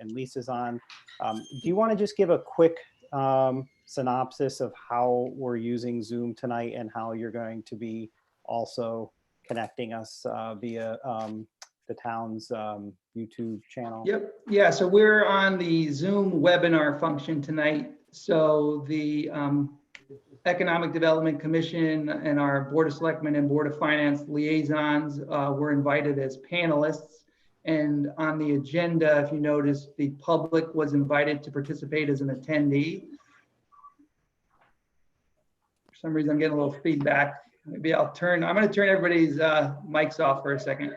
and Lisa's on. Do you want to just give a quick synopsis of how we're using Zoom tonight and how you're going to be also connecting us via the town's YouTube channel? Yep. Yeah. So we're on the Zoom webinar function tonight. So the Economic Development Commission and our Board of Selectmen and Board of Finance liaisons were invited as panelists. And on the agenda, if you notice, the public was invited to participate as an attendee. For some reason, I'm getting a little feedback. Maybe I'm going to turn everybody's mics off for a second.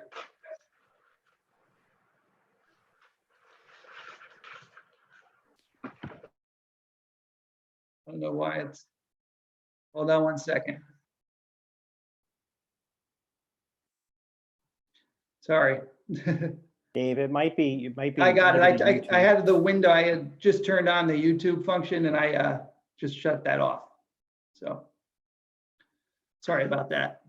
I don't know why it's, hold on one second. Sorry. Dave, it might be. I got it. I had the window. I had just turned on the YouTube function and I just shut that off. So sorry about that.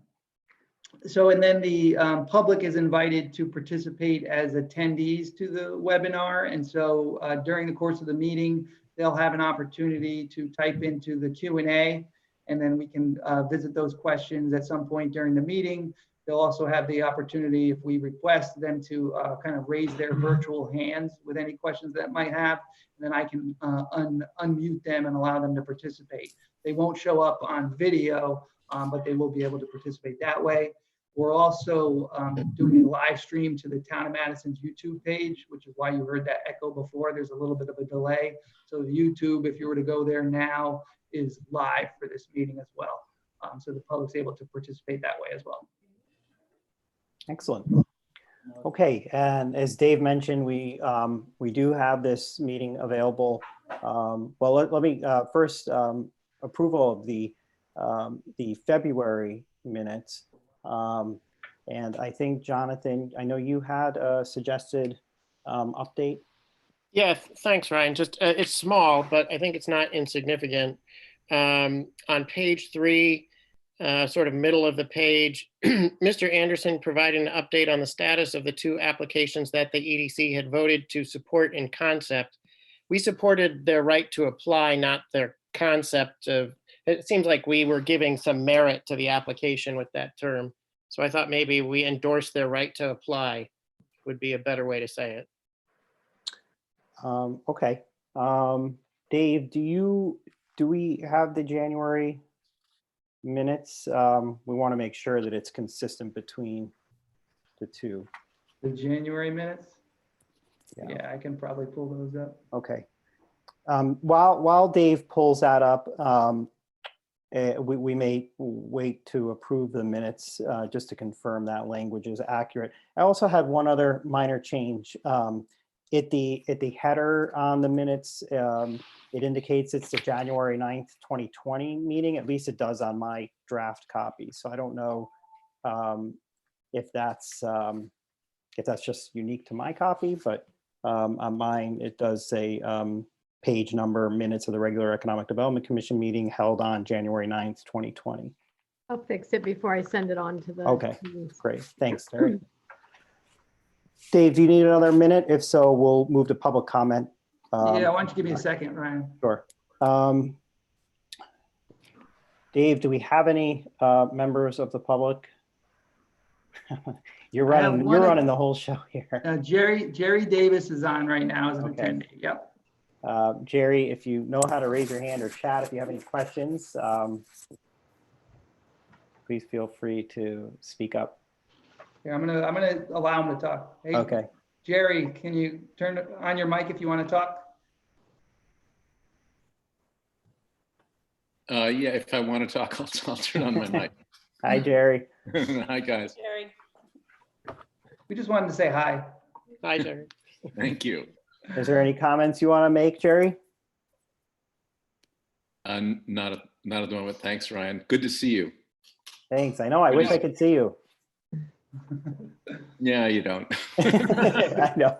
So, and then the public is invited to participate as attendees to the webinar. And so during the course of the meeting, they'll have an opportunity to type into the Q&A, and then we can visit those questions at some point during the meeting. They'll also have the opportunity, if we request them to kind of raise their virtual hands with any questions that might have, and then I can unmute them and allow them to participate. They won't show up on video, but they will be able to participate that way. We're also doing a live stream to the Town of Madison's YouTube page, which is why you heard that echo before. There's a little bit of a delay. So the YouTube, if you were to go there now, is live for this meeting as well. So the public's able to participate that way as well. Excellent. Okay, and as Dave mentioned, we do have this meeting available. Well, let me first approval of the February minutes. And I think, Jonathan, I know you had a suggested update. Yeah, thanks, Ryan. Just it's small, but I think it's not insignificant. On page 3, sort of middle of the page, Mr. Anderson provided an update on the status of the 2 applications that the EDC had voted to support in concept. We supported their right to apply, not their concept of, it seems like we were giving some merit to the application with that term. So I thought maybe we endorse their right to apply would be a better way to say it. Okay. Dave, do we have the January minutes? We want to make sure that it's consistent between the 2. The January minutes? Yeah, I can probably pull those up. Okay. While Dave pulls that up, we may wait to approve the minutes just to confirm that language is accurate. I also had one other minor change. At the header on the minutes, it indicates it's the January 9th, 2020 meeting. At least it does on my draft copy. So I don't know if that's just unique to my copy, but on mine it does say page number minutes of the regular Economic Development Commission meeting held on January 9th, 2020. I'll fix it before I send it on to the. Okay, great. Thanks, Terry. Dave, do you need another minute? If so, we'll move to public comment. Yeah, why don't you give me a second, Ryan? Sure. Dave, do we have any members of the public? You're running the whole show here. Jerry Davis is on right now as an Okay. attendee. Yep. Jerry, if you know how to raise your hand or chat, if you have any questions, please feel free to speak up. Yeah, I'm gonna allow him to talk. Hey, Okay. Jerry, can you turn on your mic if you want to talk? Yeah, if I want to talk, I'll turn on my mic. Hi, Jerry. Hi, guys. Jerry. We just wanted to say hi. Hi, Jerry. Thank you. Is there any comments you want to make, Jerry? Not at the moment. Thanks, Ryan. Good to see you. Thanks. I know. I wish I could see you. Yeah, you don't. I know.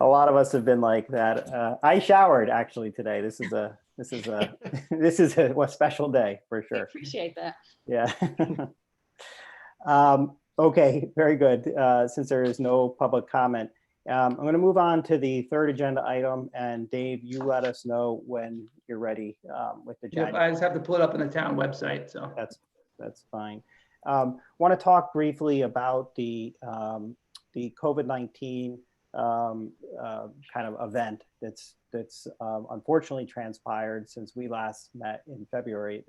A lot of us have been like that. I showered actually today. This is a special day for sure. I appreciate that. Yeah. Okay, very good. Since there is no public comment, I'm going to move on to the third agenda item, and Dave, you let us know when you're ready with the Yep, January. I just have to pull it up on the town website, so. That's fine. Want to talk briefly about the COVID-19 kind of event that's unfortunately transpired since we last met in February.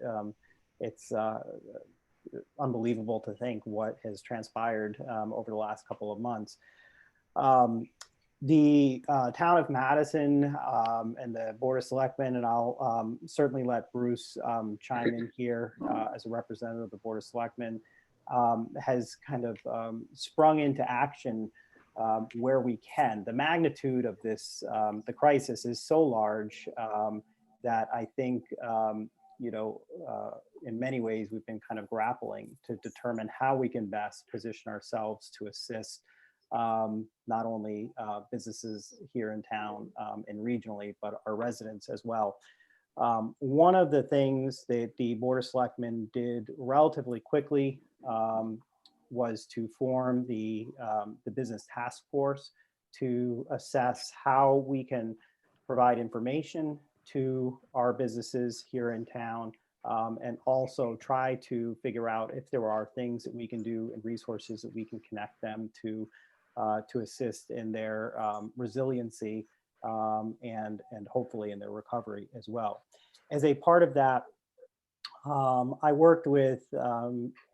It's unbelievable to think what has transpired over the last couple of months. The town of Madison and the Board of Selectmen, and I'll certainly let Bruce chime in here as a representative of the Board of Selectmen, has kind of sprung into action where we can. The magnitude of this, the crisis is so large that I think, in many ways, we've been kind of grappling to determine how we can best position ourselves to assist not only businesses here in town and regionally, but our residents as well. One of the things that the Board of Selectmen did relatively quickly was to form the business task force to assess how we can provide information to our businesses here in town, and also try to figure out if there are things that we can do and resources that we can connect them to assist in their resiliency and hopefully in their recovery as well. As a part of that, I worked with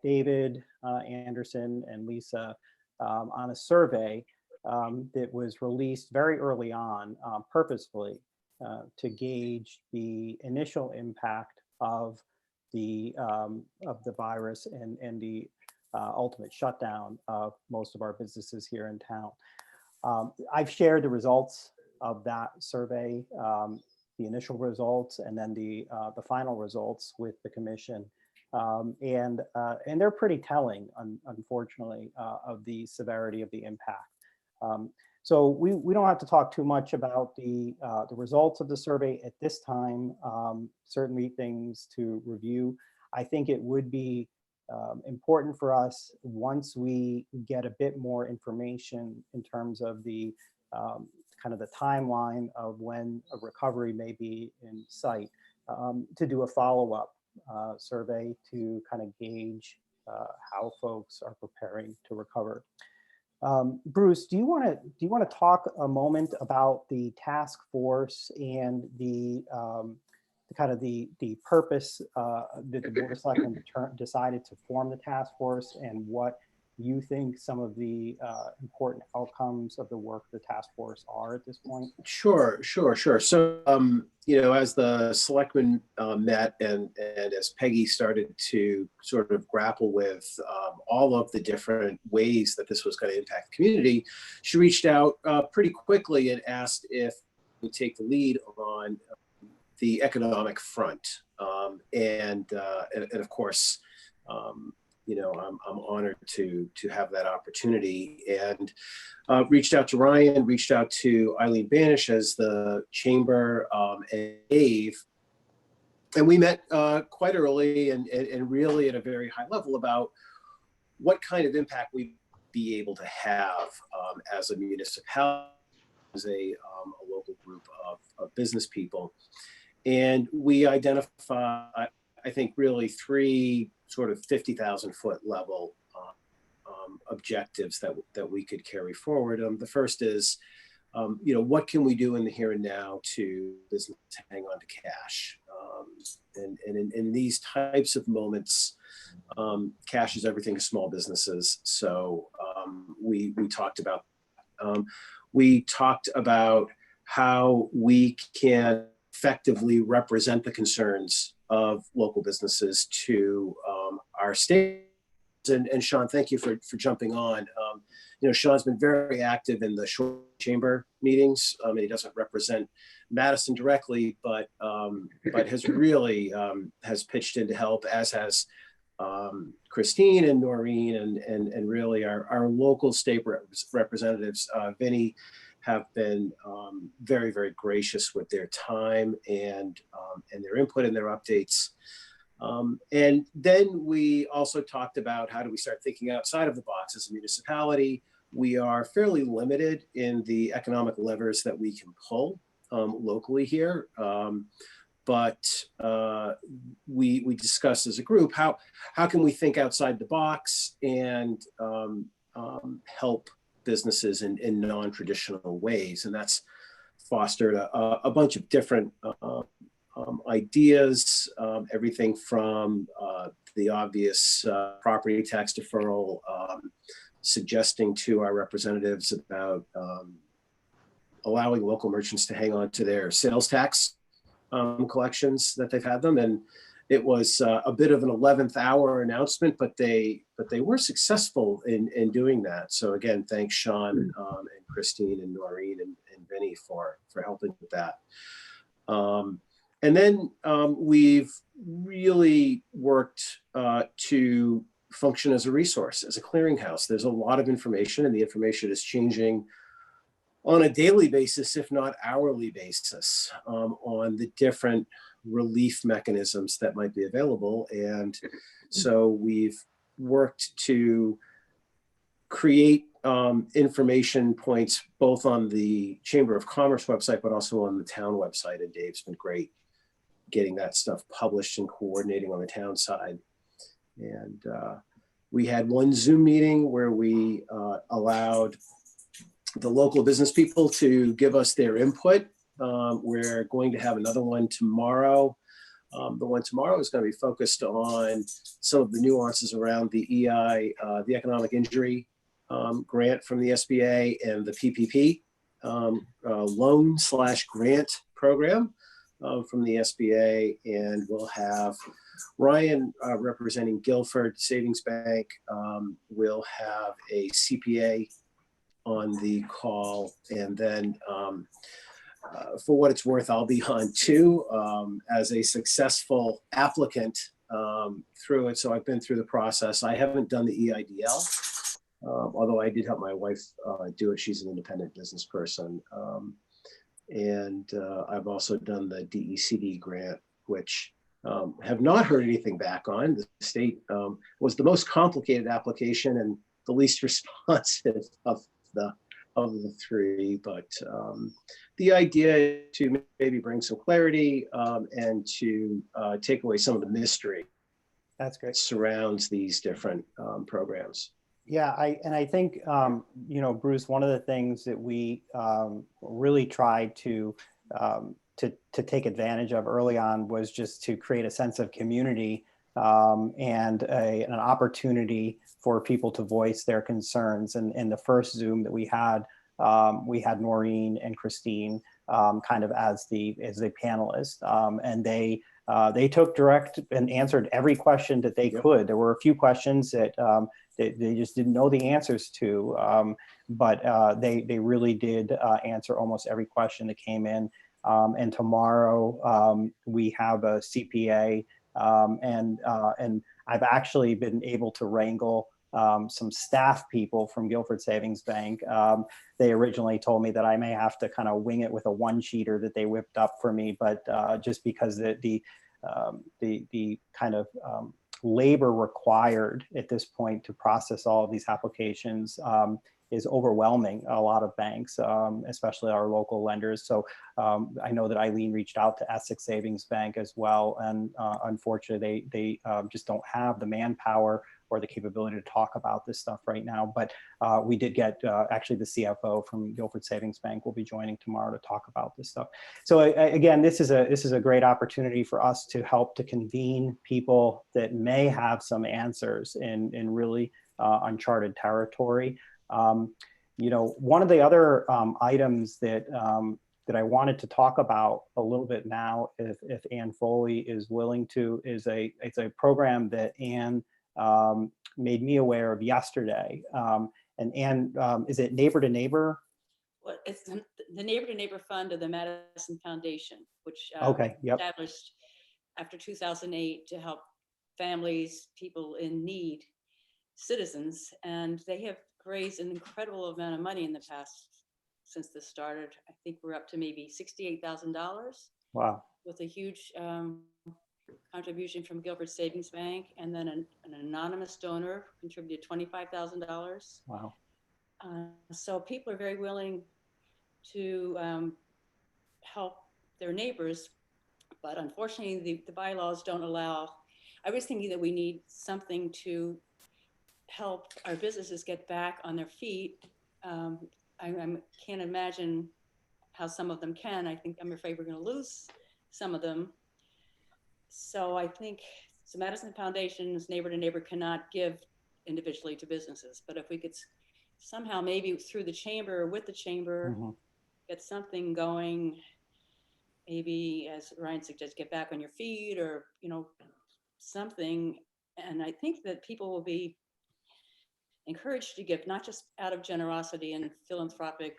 David Anderson and Lisa on a survey that was released very early on purposefully to gauge the initial impact of the virus and the ultimate shutdown of most of our businesses here in town. I've shared the results of that survey, the initial results, and then the final results with the commission, and they're pretty telling, unfortunately, of the severity of the impact. So we don't have to talk too much about the results of the survey at this time. Certainly things to review. I think it would be important for us, once we get a bit more information in terms of the kind of the timeline of when a recovery may be in sight, to do a follow-up survey to kind of gauge how folks are preparing to recover. Bruce, do you want to talk a moment about the task force and the kind of the purpose that the Board of Selectmen decided to form the task force, and what you think some of the important outcomes of the work of the task force are at this point? Sure. So, as the selectmen met and as Peggy started to sort of grapple with all of the different ways that this was going to impact the community, she reached out pretty quickly and asked if we take the lead on the economic front. And of course, I'm honored to have that opportunity, and reached out to Ryan, reached out to Eileen Banish as the chamber, and Dave, and we met quite early and really at a very high level about what kind of impact we'd be able to have as a municipality, as a local group of business people. And we identify, I think, really three sort of 50,000 foot level objectives that we could carry forward. The first is, what can we do in the here and now to business hang on to cash? And in these types of moments, cash is everything to small businesses. So we talked about how we can effectively represent the concerns of local businesses to our state. And Sean, thank you for jumping on. Sean's been very active in the short chamber meetings. He doesn't represent Madison directly, but has really has pitched in to help, as has Christine and Noreen, and really our local state representatives. Vinny have been very, very gracious with their time and their input and their updates. And then we also talked about how do we start thinking outside of the box as a municipality. we are fairly limited in the economic levers that we can pull locally here. But we discussed as a group, how can we think outside the box and help businesses in non-traditional ways? And that's fostered a bunch of different ideas, everything from the obvious property tax deferral, suggesting to our representatives about allowing local merchants to hang on to their sales tax collections that they've had them. And it was a bit of an 11th hour announcement, but they were successful in doing that. So again, thanks Sean and Christine and Noreen and Vinny for helping with that. And then we've really worked to function as a resource, as a clearinghouse. There's a lot of information, and the information is changing on a daily basis, if not hourly basis, on the different relief mechanisms that might be available. And so we've worked to create information points both on the Chamber of Commerce website, but also on the town website. And Dave's been great getting that stuff published and coordinating on the town side. And we had one Zoom meeting where we allowed the local business people to give us their input. We're going to have another one tomorrow. The one tomorrow is going to be focused on some of the nuances around the EI, the economic injury grant from the SBA, and the PPP loan/grant program from the SBA. And we'll have Ryan representing Guilford Savings Bank. We'll have a CPA on the call, and then for what it's worth, I'll be on too as a successful applicant through it. So I've been through the process. I haven't done the EIDL, although I did help my wife do it. She's an independent business person. And I've also done the DECD grant, which have not heard anything back on. The state was the most complicated application and the least responsive of the three, but the idea to maybe bring some clarity and to take away some of the mystery That's great. surrounds these different programs. Yeah, I think, you know, Bruce, one of the things that we really tried to take advantage of early on was just to create a sense of community and an opportunity for people to voice their concerns. And in the first Zoom that we had Noreen and Christine kind of as the panelists, and they took direct and answered every question that they could. There were a few questions that they just didn't know the answers to, but they really did answer almost every question that came in. And tomorrow we have a CPA, and I've actually been able to wrangle some staff people from Guilford Savings Bank. They originally told me that I may have to kind of wing it with a one-sheeter that they whipped up for me, but just because the kind of labor required at this point to process all of these applications is overwhelming a lot of banks, especially our local lenders. So I know that Eileen reached out to Essex Savings Bank as well, and unfortunately they just don't have the manpower or the capability to talk about this stuff right now. But we did get actually the CFO from Guilford Savings Bank will be joining tomorrow to talk about this stuff. So again, this is a great opportunity for us to help to convene people that may have some answers in really uncharted territory. You know, one of the other items that I wanted to talk about a little bit now, if Ann Foley is willing to, it's a program that Ann made me aware of yesterday. And Ann, is it Neighbor to Neighbor? Well, it's the Neighbor to Neighbor Fund of the Madison Foundation, which Okay, yep. established after 2008 to help families, people in need, citizens, and they have raised an incredible amount of money in the past since this started. I think we're up to maybe $68,000. Wow. With a huge contribution from Guilford Savings Bank, and then an anonymous donor contributed $25,000. Wow. So people are very willing to help their neighbors, but unfortunately the bylaws don't allow. I was thinking that we need something to help our businesses get back on their feet. I can't imagine how some of them can. I'm afraid we're going to lose some of them. So I think the Madison Foundation's Neighbor to Neighbor cannot give individually to businesses, but if we could somehow maybe through the chamber or with the chamber get something going, maybe as Ryan suggests, get back on your feet or, something. And I think that people will be encouraged to give, not just out of generosity and philanthropic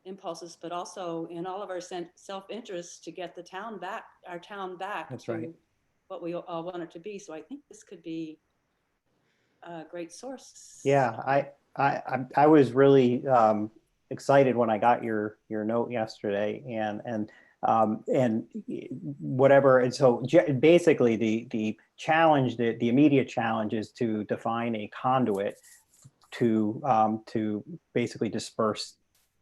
impulses, but also in all of our self-interest to get our town back That's to right. what we all want it to be. So I think this could be a great source. Yeah, I was really excited when I got your note yesterday, and whatever. And so basically, the challenge, the immediate challenge, is to define a conduit to basically disperse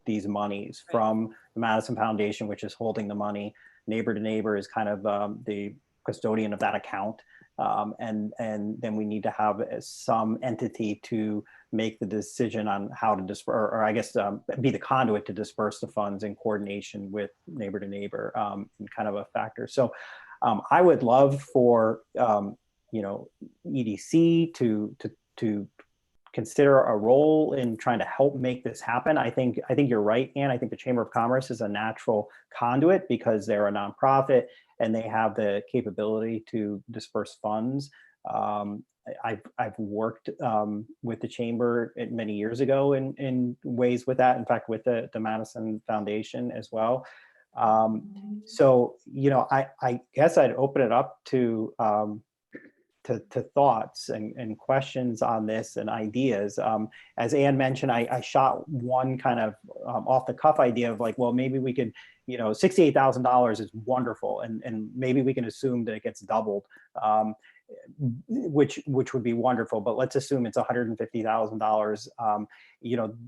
these monies from the Madison Foundation, which is holding the money. Neighbor to Neighbor is kind of the custodian of that account. And then we need to have some entity to make the decision on how to disperse, or I guess be the conduit to disperse the funds in coordination with Neighbor to Neighbor, and kind of a factor. So I would love for EDC to consider a role in trying to help make this happen. I think you're right, Ann. I think the Chamber of Commerce is a natural conduit because they're a nonprofit and they have the capability to disperse funds. I've worked with the Chamber many years ago in ways with that. In fact, with the Madison Foundation as well. So I guess I'd open it up to thoughts and questions on this and ideas. As Ann mentioned, I shot one kind of off the cuff idea of like, well, maybe we could, $68,000 is wonderful, and maybe we can assume that it gets doubled, which would be wonderful. But let's assume it's $150,000.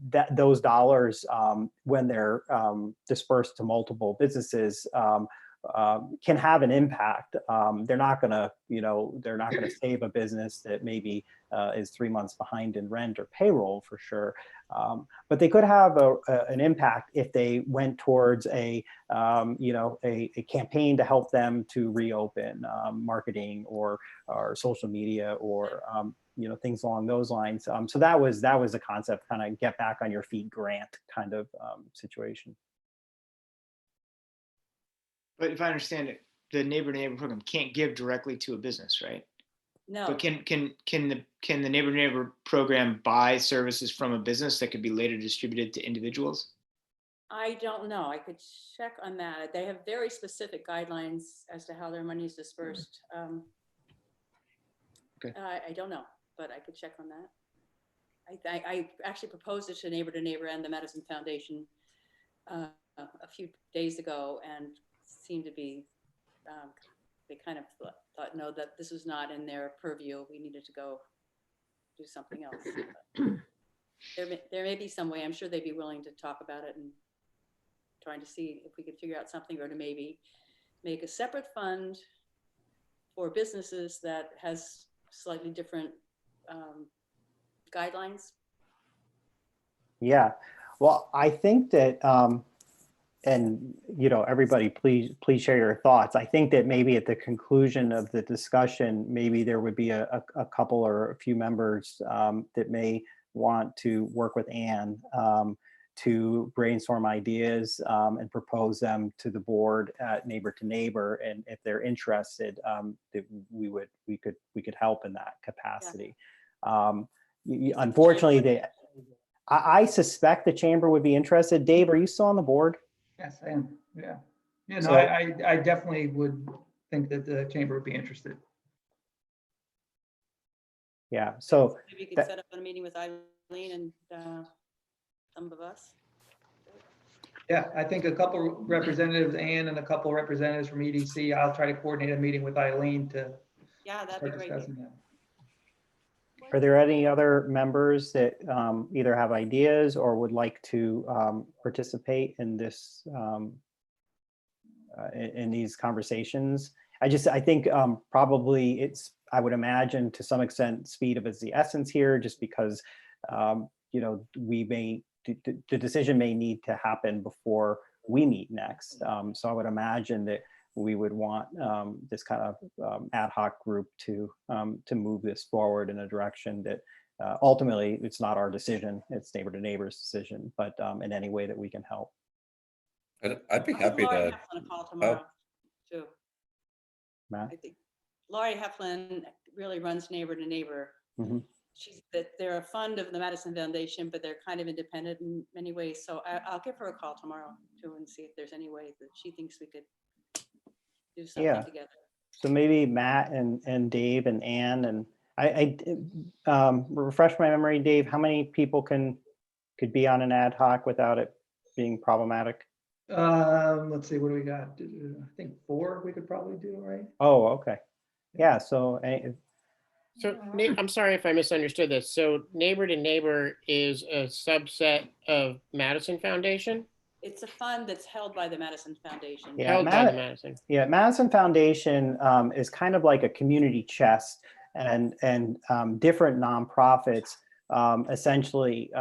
That those dollars, when they're dispersed to multiple businesses, can have an impact. They're not going to save a business that maybe is 3 months behind in rent or payroll for sure. But they could have an impact if they went towards a campaign to help them to reopen, marketing or social media or things along those lines. So that was the concept, kind of get back on your feet grant kind of situation. But if I understand it, the Neighbor to Neighbor program can't give directly to a business, right? No. But can the Neighbor to Neighbor program buy services from a business that could be later distributed to individuals? I don't know. I could check on that. They have very specific guidelines as to how their money is dispersed. Okay. I don't know, but I could check on that. I actually proposed it to Neighbor and the Madison Foundation a few days ago, and seemed to be, they kind of thought, no, that this was not in their purview. We needed to go do something else. There may be some way. I'm sure they'd be willing to talk about it and trying to see if we could figure out something, or to maybe make a separate fund for businesses that has slightly different guidelines. Yeah, well, I think that, and everybody, please share your thoughts. I think that maybe at the conclusion of the discussion, maybe there would be a couple or a few members that may want to work with Ann to brainstorm ideas and propose them to the board at Neighbor to Neighbor. And if they're interested, that we could help in that capacity. Unfortunately, I suspect the chamber would be interested. Dave, are you still on the board? Yes, I am. Yeah. Yeah, no, So- I definitely would think that the chamber would be interested. Yeah, so Maybe you could set up a meeting with Eileen and some of us. Yeah, I think a couple representatives, Ann, and a couple representatives from EDC. I'll try to coordinate a meeting with Eileen to Yeah, that'd be start great. discussing that. Are there any other members that either have ideas or would like to participate in this, in these conversations? I think probably I would imagine to some extent speed is the essence here, just because, you know, the decision may need to happen before we meet next. So I would imagine that we would want this kind of ad hoc group to move this forward in a direction that ultimately it's not our decision, it's neighbor to neighbor's decision, but in any way that we can help. I'd be happy Laurie to. Heflin a call tomorrow, too. Matt? I think Laurie Heflin really runs Neighbor to Neighbor. Mhm. They're a fund of the Madison Foundation, but they're kind of independent in many ways. So I'll give her a call tomorrow too and see if there's any way that she thinks we could do Yeah. something together. So maybe Matt and Dave and Ann, and I refresh my memory, Dave, how many people could be on an ad hoc without it being problematic? Let's see, what do we got? I think 4 we could probably do, right? Oh, okay. Yeah, so So I'm sorry if I misunderstood this. So Neighbor to Neighbor is a subset of Madison Foundation? It's a fund that's held by the Madison Foundation. Yeah, Held by the Madison. yeah, Madison Foundation is kind of like a community chest, and different nonprofits essentially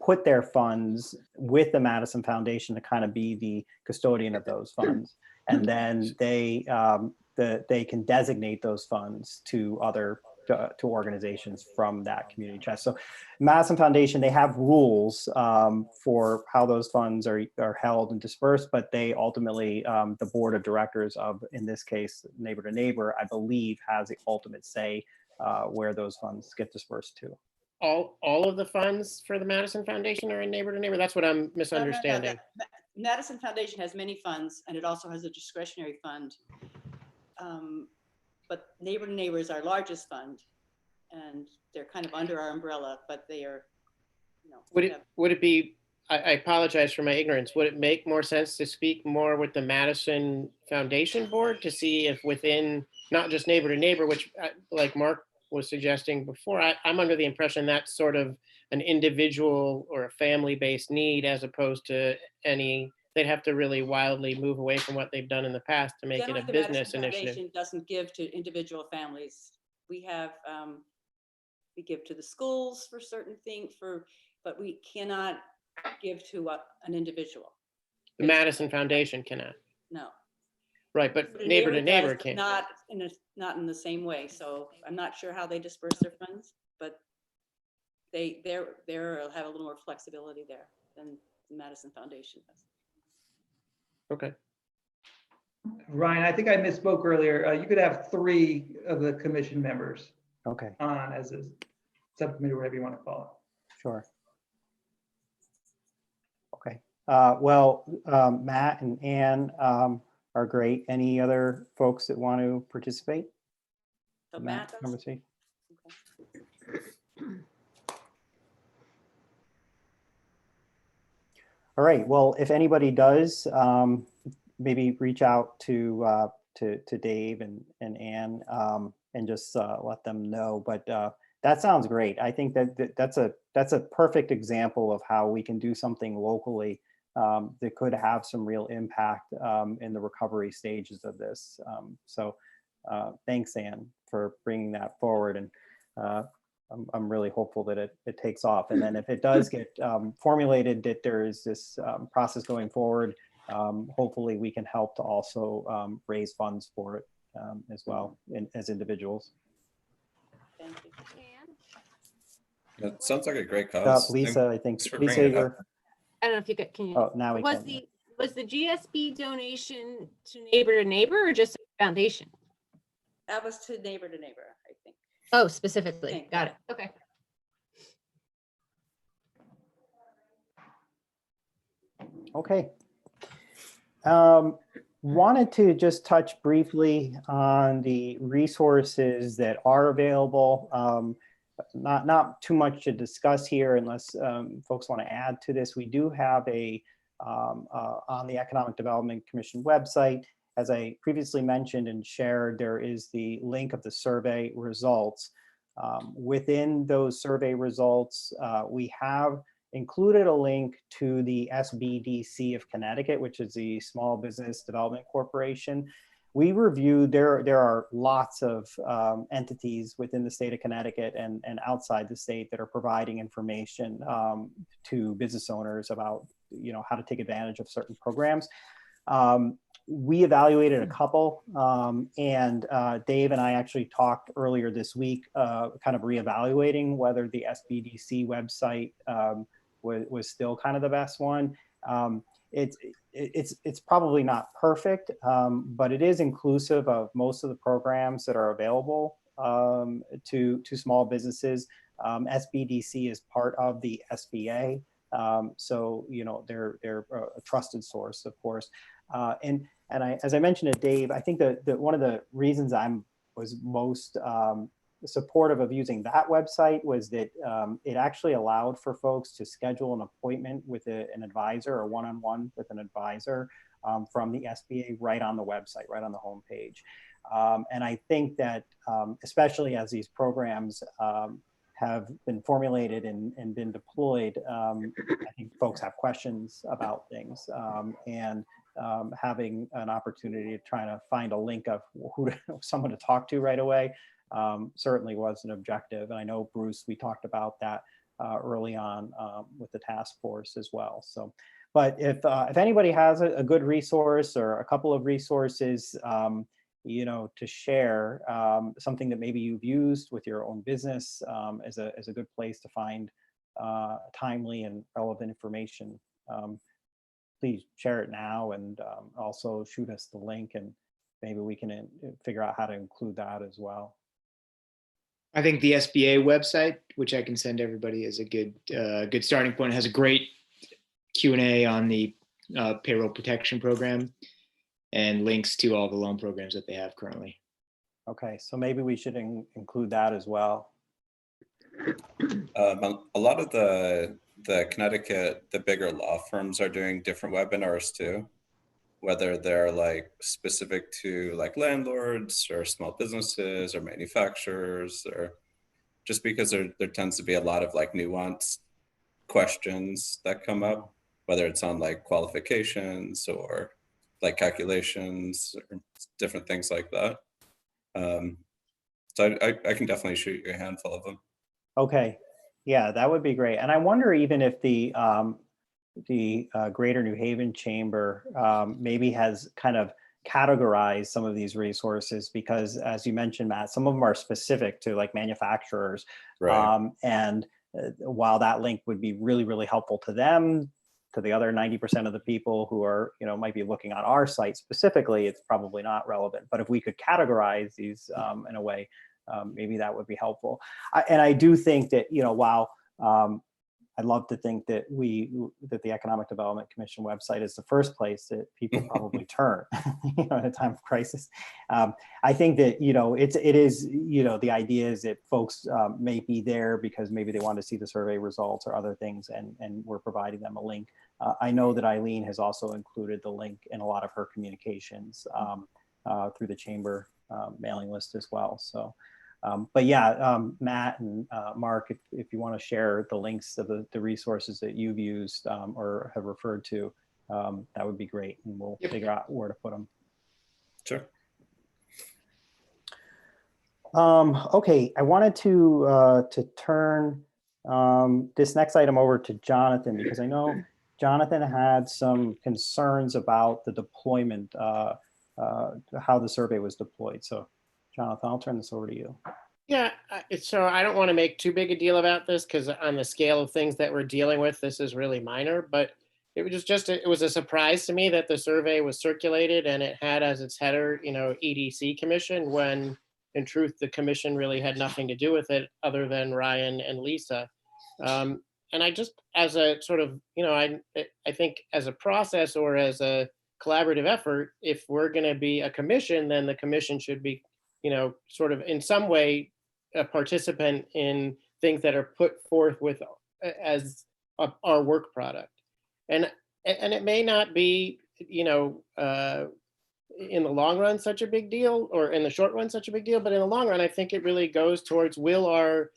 put their funds with the Madison Foundation to kind of be the custodian of those funds, and then they can designate those funds to other to organizations from that community chest. So Madison Foundation, they have rules for how those funds are held and dispersed, but they ultimately, the board of directors of, in this case, Neighbor to Neighbor, I believe, has the ultimate say where those funds get dispersed to. All of the funds for the Madison Foundation are in Neighbor to Neighbor? That's what I'm misunderstanding. No. Madison Foundation has many funds, and it also has a discretionary fund. But Neighbor to Neighbor is our largest fund, and they're kind of under our umbrella, but they are, you know. Would it be, I apologize for my ignorance, would it make more sense to speak more with the Madison Foundation Board to see if within, not just Neighbor to Neighbor, which like Mark was suggesting before, I'm under the impression that's sort of an individual or a family-based need, as opposed to they'd have to really wildly move away from what they've done in the past to make Generally, it a the business Madison initiative. Foundation doesn't give to individual families. We have, we give to the schools for certain things, but we cannot give to an individual. The Madison Foundation cannot. No. Right, but The Neighbor to Neighbor does, but can. not in the same way. So I'm not sure how they disperse their funds, but they have a little more flexibility there than the Madison Foundation does. Okay. Ryan, I think I misspoke earlier. You could have 3 of the commission members Okay, on as a subcommittee, whatever you want to call sure. Okay. Well, Matt and Ann are great. Any other folks that want to participate? So in Matt that does? conversation? All right. Well, if anybody does, maybe reach out to Dave and Ann and just let them know. But that sounds great. I think that's a perfect example of how we can do something locally that could have some real impact in the recovery stages of this. So thanks, Ann, for bringing that forward. And I'm really hopeful that it takes off. And then if it does get formulated that there is this process going forward, hopefully we can help to also raise funds for it as well as individuals. Thank you. That sounds like a great cause. Lisa, I think, Thanks for Lisa, bringing it up. you're, I don't know if you can you, oh, now we was can. the GSB donation to Neighbor or just foundation? That was to Neighbor, I think. Oh, specifically. Thank Got you. it. Okay. Okay. Wanted to just touch briefly on the resources that are available. Not too much to discuss here unless folks want to add to this. We do have on the Economic Development Commission website, as I previously mentioned and shared, there is the link of the survey results. Within those survey results, we have included a link to the SBDC of Connecticut, which is the Small Business Development Corporation. We reviewed, there are lots of entities within the state of Connecticut and outside the state that are providing information to business owners about, how to take advantage of certain programs. We evaluated a couple, and Dave and I actually talked earlier this week, kind of reevaluating whether the SBDC website was still kind of the best one. It's probably not perfect, but it is inclusive of most of the programs that are available to small businesses. SBDC is part of the SBA, so they're a trusted source, of course. As I mentioned to Dave, I think that one of the reasons was most supportive of using that website was that it actually allowed for folks to schedule an appointment with an advisor or one-on-one with an advisor from the SBA right on the website, right on the homepage. And I think that especially as these programs have been formulated and been deployed, I think folks have questions about things, and having an opportunity to try to find a link of someone to talk to right away certainly was an objective. And I know, Bruce, we talked about that early on with the task force as well. So, but if anybody has a good resource or a couple of resources, to share, something that maybe you've used with your own business as a good place to find timely and relevant information, please share it now, and also shoot us the link, and maybe we can figure out how to include that as well. I think the SBA website, which I can send everybody, is a good starting point. It has a great Q&A on the payroll protection program and links to all the loan programs that they have currently. Okay, so maybe we should include that as well. A lot of the Connecticut, the bigger law firms are doing different webinars too, whether they're like specific to like landlords or small businesses or manufacturers, or just because there tends to be a lot of like nuanced questions that come up, whether it's on like qualifications or like calculations or different things like that. So I can definitely shoot you a handful of them. Okay, yeah, that would be great. And I wonder even if the Greater New Haven Chamber maybe has kind of categorized some of these resources, because as you mentioned, Matt, some of them are specific to like manufacturers. Right. And while that link would be really, really helpful to them, to the other 90% of the people who are, might be looking on our site specifically, it's probably not relevant. But if we could categorize these in a way, maybe that would be helpful. And I do think that, while I'd love to think that that the Economic Development Commission website is the first place that people probably turn, at a time of crisis. I think that, it is, the idea is that folks may be there because maybe they want to see the survey results or other things, and we're providing them a link. I know that Eileen has also included the link in a lot of her communications through the chamber mailing list as well. So. But yeah, Matt and Mark, if you want to share the links of the resources that you've used or have referred to, that would be great, and we'll figure out where to put them. Sure. Okay, I wanted to turn this next item over to Jonathan, because I know Jonathan had some concerns about the deployment, how the survey was deployed. So Jonathan, I'll turn this over to you. Yeah, so I don't want to make too big a deal about this, because on the scale of things that we're dealing with, this is really minor. But it was a surprise to me that the survey was circulated and it had as its header, EDC Commission, when in truth the commission really had nothing to do with it other than Ryan and Lisa. And I just, as a sort of, I think as a process or as a collaborative effort, if we're going to be a commission, then the commission should be, sort of in some way a participant in things that are put forth as our work product. And it may not be, in the long run such a big deal, or in the short run such a big deal, but in the long run, I think it really goes towards will our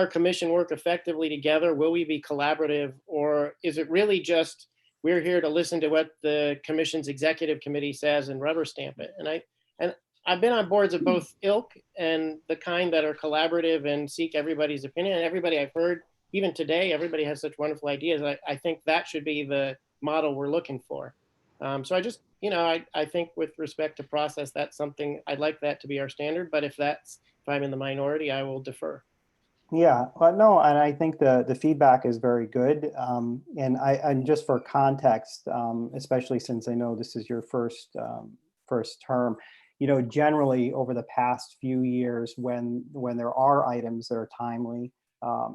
commission work effectively together? Will we be collaborative, or is it really just we're here to listen to what the commission's executive committee says and rubber stamp it? And I've been on boards of both ilk and the kind that are collaborative and seek everybody's opinion. And everybody I've heard, even today, everybody has such wonderful ideas. I think that should be the model we're looking for. So I just, I think with respect to process, that's something I'd like that to be our standard. But if I'm in the minority, I will defer. Yeah, no, and I think the feedback is very good. And just for context, especially since I know this is your first term, generally over the past few years, when there are items that are timely,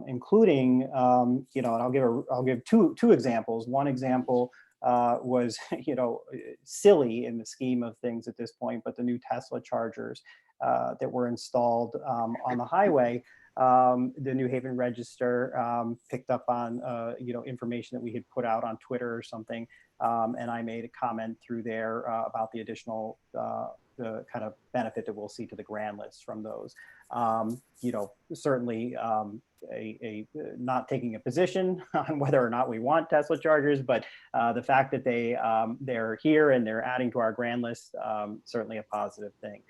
including, and I'll give two examples. One example was, silly in the scheme of things at this point, but the new Tesla chargers that were installed on the highway. The New Haven Register picked up on information that we had put out on Twitter or something, and I made a comment through there about the additional the kind of benefit that we'll see to the grand list from those. Certainly not taking a position on whether or not we want Tesla chargers, but the fact that they're here and they're adding to our grand list, certainly a positive thing.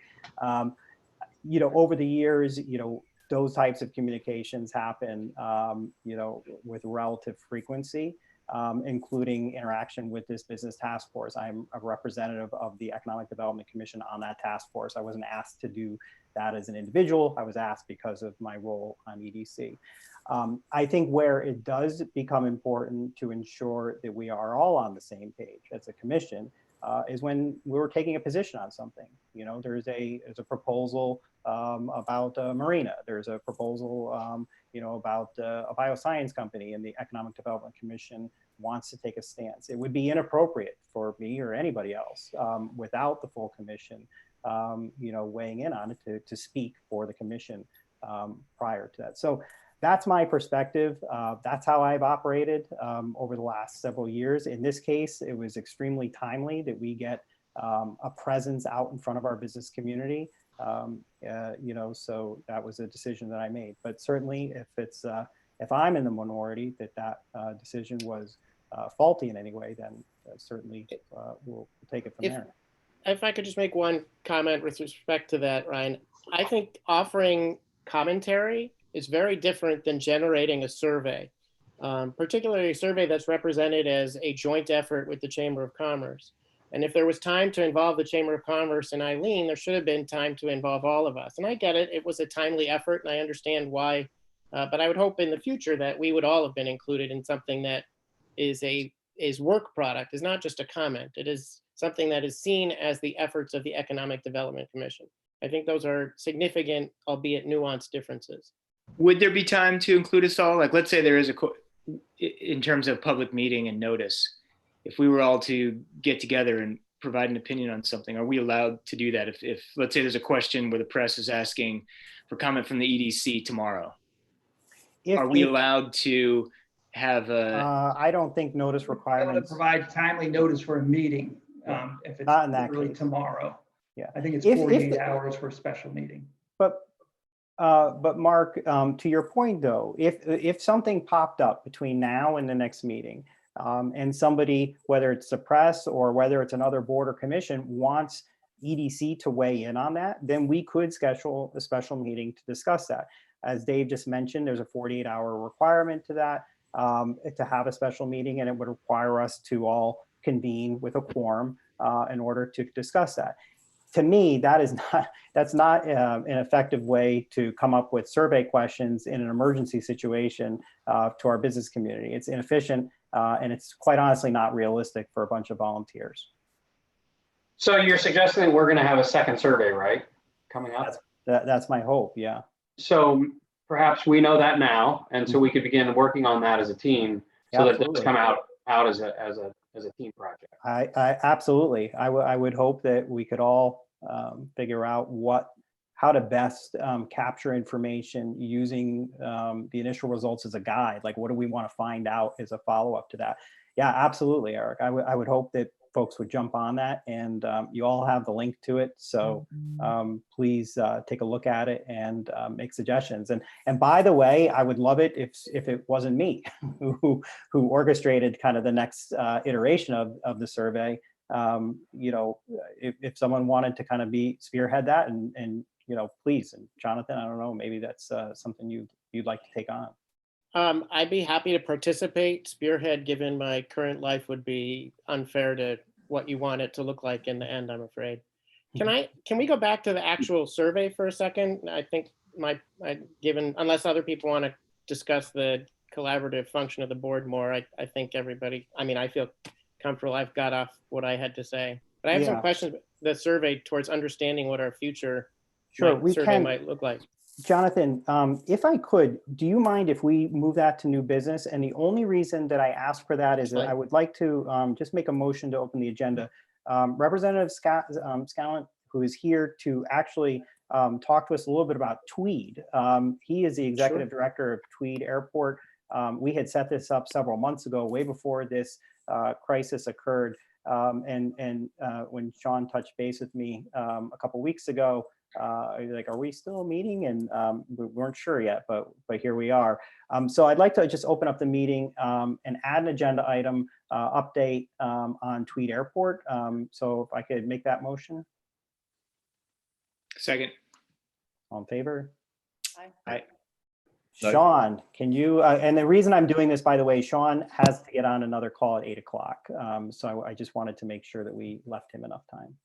Over the years, those types of communications happen, with relative frequency, including interaction with this business task force. I'm a representative of the Economic Development Commission on that task force. I wasn't asked to do that as an individual. I was asked because of my role on EDC. I think where it does become important to ensure that we are all on the same page as a commission is when we're taking a position on something. There's a proposal about a marina. There's a proposal, about a bioscience company, and the Economic Development Commission wants to take a stance. It would be inappropriate for me or anybody else without the full commission, weighing in on it to speak for the commission prior to that. So that's my perspective. That's how I've operated over the last several years. In this case, it was extremely timely that we get a presence out in front of our business community. So that was a decision that I made. But certainly, if I'm in the minority that decision was faulty in any way, then certainly we'll take it from there. If I could just make one comment with respect to that, Ryan, I think offering commentary is very different than generating a survey, particularly a survey that's represented as a joint effort with the Chamber of Commerce. And if there was time to involve the Chamber of Commerce and Eileen, there should have been time to involve all of us. And I get it, it was a timely effort, and I understand why. But I would hope in the future that we would all have been included in something that is work product, is not just a comment. It is something that is seen as the efforts of the Economic Development Commission. I think those are significant, albeit nuanced differences. Would there be time to include us all? Like, let's say there is in terms of public meeting and notice, if we were all to get together and provide an opinion on something, are we allowed to do that? If let's say there's a question where the press is asking for comment from the EDC tomorrow, are we allowed to have a? I don't think notice requirements. To provide timely notice for a meeting, if it's not in that really case. Tomorrow. Yeah, I think it's 48 hours for a special meeting. But Mark, to your point though, if something popped up between now and the next meeting, and somebody, whether it's the press or whether it's another board or commission, wants EDC to weigh in on that, then we could schedule a special meeting to discuss that. As Dave just mentioned, there's a 48-hour requirement to that, to have a special meeting, and it would require us to all convene with a quorum in order to discuss that. To me, that's not an effective way to come up with survey questions in an emergency situation to our business community. It's inefficient, and it's quite honestly not realistic for a bunch of volunteers. So you're suggesting that we're going to have a second survey, right? Coming up? That's my hope, yeah. So perhaps we know that now, and so we could begin working on that as a team, so that it does come out as a team project. I absolutely. I would hope that we could all figure out how to best capture information using the initial results as a guide. Like, what do we want to find out as a follow-up to that? Yeah, absolutely, Eric. I would hope that folks would jump on that, and you all have the link to it. So please take a look at it and make suggestions. And by the way, I would love it if it wasn't me who orchestrated kind of the next iteration of the survey. You know, if someone wanted to kind of spearhead that, and you know, please. And Jonathan, I don't know, maybe that's something you'd like to take on. I'd be happy to participate. Spearhead, given my current life, would be unfair to what you want it to look like in the end, I'm afraid. Can we go back to the actual survey for a second? I think given, unless other people want to discuss the collaborative function of the board more, I think everybody, I mean, I feel comfortable. I've got off what I had to say, but I have some questions. The survey towards understanding what our future survey might look like. Jonathan, if I could, do you mind if we move that to new business? And the only reason that I ask for that is that I would like to just make a motion to open the agenda. Representative Scallon, who is here to actually talk to us a little bit about Tweed. He is the executive director of Tweed Airport. We had set this up several months ago, way before this crisis occurred. And when Sean touched base with me a couple weeks ago, like, are we still meeting? And we weren't sure yet, but here we are. So I'd like to just open up the meeting and add an agenda item update on Tweed Airport. So if I could make that motion. Second. All in favor? Aye. Sean, can you, and the reason I'm doing this, by the way, Sean has to get on another call at 8 o'clock. So I just wanted to make sure that we left him enough time.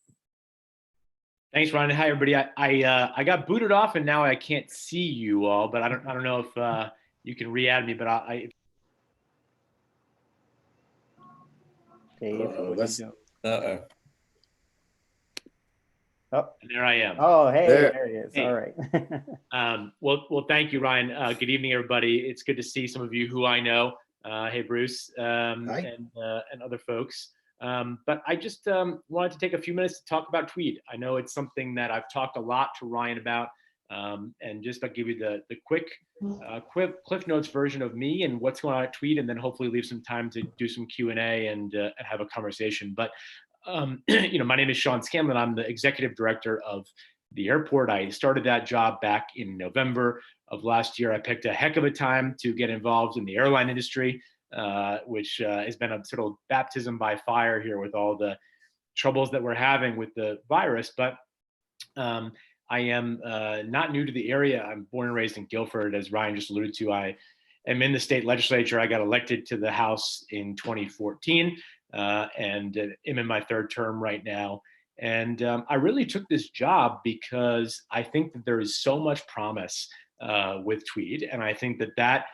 Thanks, Ron. Hi, everybody. I got booted off and now I can't see you all, but I don't know if you can re-add me, but Dave, Uh-oh. Oh, and there I am. Oh, hey, there he is. Hey. All right. Well, thank you, Ryan. Good evening, everybody. It's good to see some of you who I know. Hey, Bruce, and other folks. But I just wanted to take a few minutes to talk about Tweed. I know it's something that I've talked a lot to Ryan about, and just I'll give you the quick Cliff Notes version of me and what's going on at Tweed, and then hopefully leave some time to do some Q&A and have a conversation. But you know, my name is Sean Scanlon. I'm the executive director of the airport. I started that job back in November of last year. I picked a heck of a time to get involved in the airline industry, which has been a sort of baptism by fire here with all the troubles that we're having with the virus. But I am not new to the area. I'm born and raised in Guilford, as Ryan just alluded to. I am in the state legislature. I got elected to the House in 2014 and am in my third term right now. And I really took this job because I think that there is so much promise with Tweed. And I think that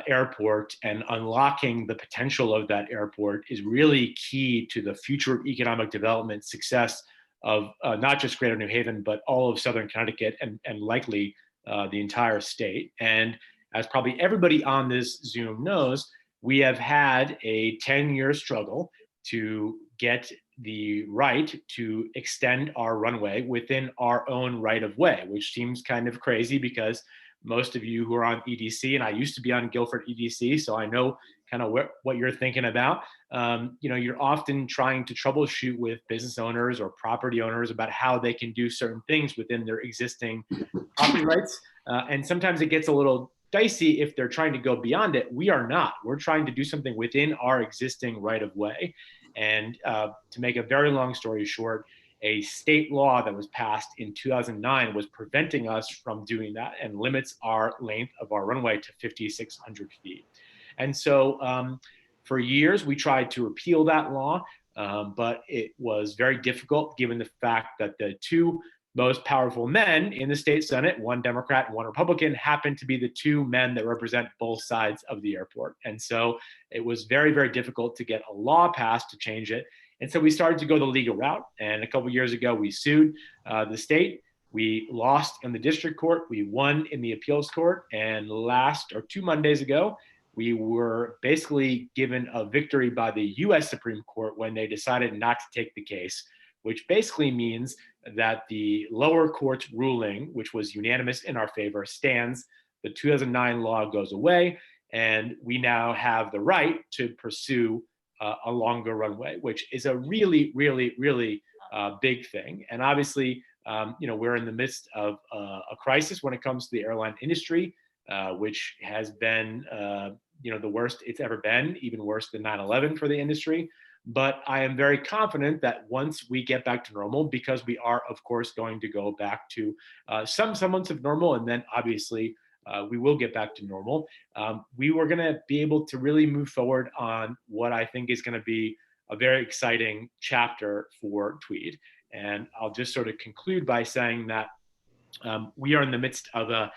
airport and unlocking the potential of that airport is really key to the future economic development success of not just Greater New Haven, but all of Southern Connecticut and likely the entire state. And as probably everybody on this Zoom knows, we have had a 10-year struggle to get the right to extend our runway within our own right of way, which seems kind of crazy because most of you who are on EDC, and I used to be on Guilford EDC, so I know kind of what you're thinking about. You know, you're often trying to troubleshoot with business owners or property owners about how they can do certain things within their existing property rights. And sometimes it gets a little dicey if they're trying to go beyond it. We are not. We're trying to do something within our existing right of way. And to make a very long story short, a state law that was passed in 2009 was preventing us from doing that and limits our length of our runway to 5,600 feet. And so for years, we tried to repeal that law, but it was very difficult given the fact that the two most powerful men in the state Senate, one Democrat and one Republican, happened to be the two men that represent both sides of the airport. And so it was very, very difficult to get a law passed to change it. And so we started to go the legal route. And a couple of years ago, we sued the state. We lost in the district court. We won in the appeals court. And 2 Mondays ago, we were basically given a victory by the US Supreme Court when they decided not to take the case, which basically means that the lower court's ruling, which was unanimous in our favor, stands. The 2009 law goes away, and we now have the right to pursue a longer runway, which is a really, really, really big thing. And obviously, we're in the midst of a crisis when it comes to the airline industry, which has been, the worst it's ever been, even worse than 9/11 for the industry. But I am very confident that once we get back to normal, because we are, of course, going to go back to some semblance of normal, and then obviously we will get back to normal, we were going to be able to really move forward on what I think is going to be a very exciting chapter for Tweed. And I'll just sort of conclude by saying that we are in the midst of a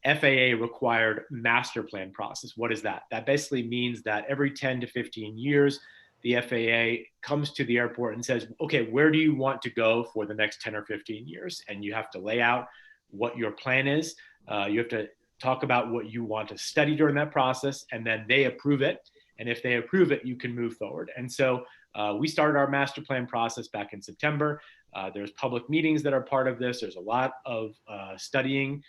FAA required master plan process. What is that? That basically means that every 10 to 15 years, the FAA comes to the airport and says, okay, where do you want to go for the next 10 or 15 years? And you have to lay out what your plan is. You have to talk about what you want to study during that process, and then they approve it. And if they approve it, you can move forward. And so we started our master plan process back in September. There's public meetings that are part of this. There's a lot of studying,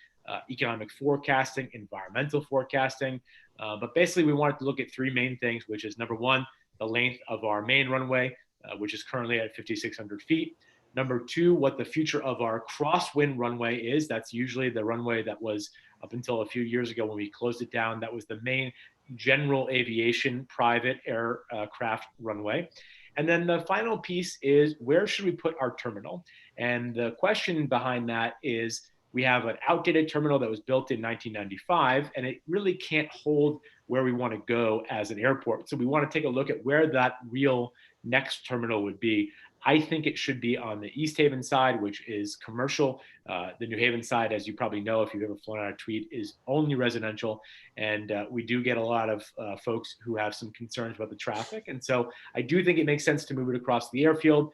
economic forecasting, environmental forecasting. But basically, we wanted to look at three main things, which is number one, the length of our main runway, which is currently at 5,600 feet. Number two, what the future of our crosswind runway is. That's usually the runway that was up until a few years ago when we closed it down. That was the main general aviation private aircraft runway. And then the final piece is, where should we put our terminal? And the question behind that is, we have an outdated terminal that was built in 1995, and it really can't hold where we want to go as an airport. So we want to take a look at where that real next terminal would be. I think it should be on the East Haven side, which is commercial. The New Haven side, as you probably know, if you've ever flown out of Tweed, is only residential. And we do get a lot of folks who have some concerns about the traffic. And so I do think it makes sense to move it across the airfield.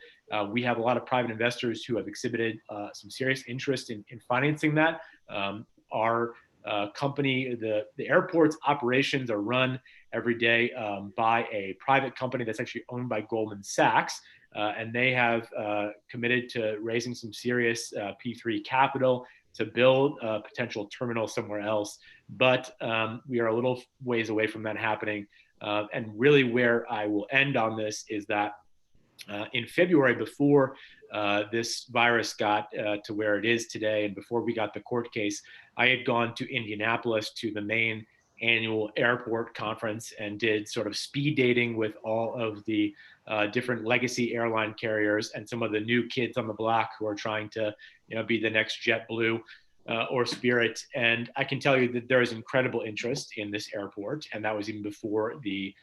We have a lot of private investors who have exhibited some serious interest in financing that. Our company, the airport's operations are run every day by a private company that's actually owned by Goldman Sachs. And they have committed to raising some serious P3 capital to build a potential terminal somewhere else. But we are a little ways away from that happening. And really where I will end on this is that in February, before this virus got to where it is today, and before we got the court case, I had gone to Indianapolis to the main annual airport conference and did sort of speed dating with all of the different legacy airline carriers and some of the new kids on the block who are trying to, be the next JetBlue or Spirit. And I can tell you that there is incredible interest in this airport, and that was even before the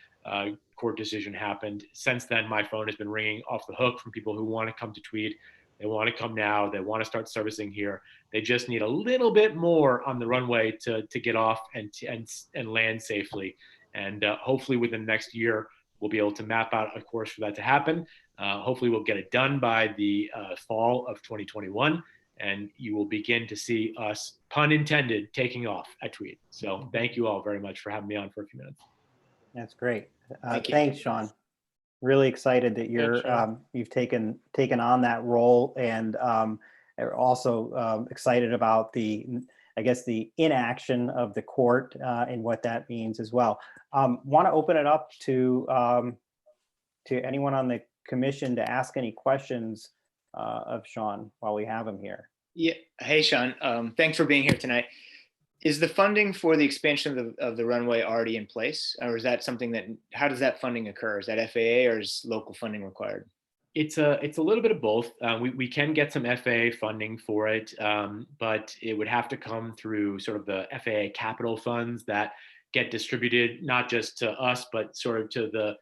court decision happened. Since then, my phone has been ringing off the hook from people who want to come to Tweed. They want to come now. They want to start servicing here. They just need a little bit more on the runway to get off and land safely. And hopefully within the next year, we'll be able to map out a course for that to happen. Hopefully we'll get it done by the fall of 2021. And you will begin to see us, pun intended, taking off at Tweed. So thank you all very much for having me on for a few minutes. That's great. Thank you. Thanks, Sean. Really excited that you've taken on that role, and are also excited about the inaction of the court and what that means as well. Want to open it up to anyone on the commission to ask any questions of Sean while we have him here. Yeah. Hey, Sean. Thanks for being here tonight. Is the funding for the expansion of the runway already in place, or is that something how does that funding occur? Is that FAA or is local funding required? It's a little bit of both. We can get some FAA funding for it, but it would have to come through sort of the FAA capital funds that get distributed not just to us, but sort of to the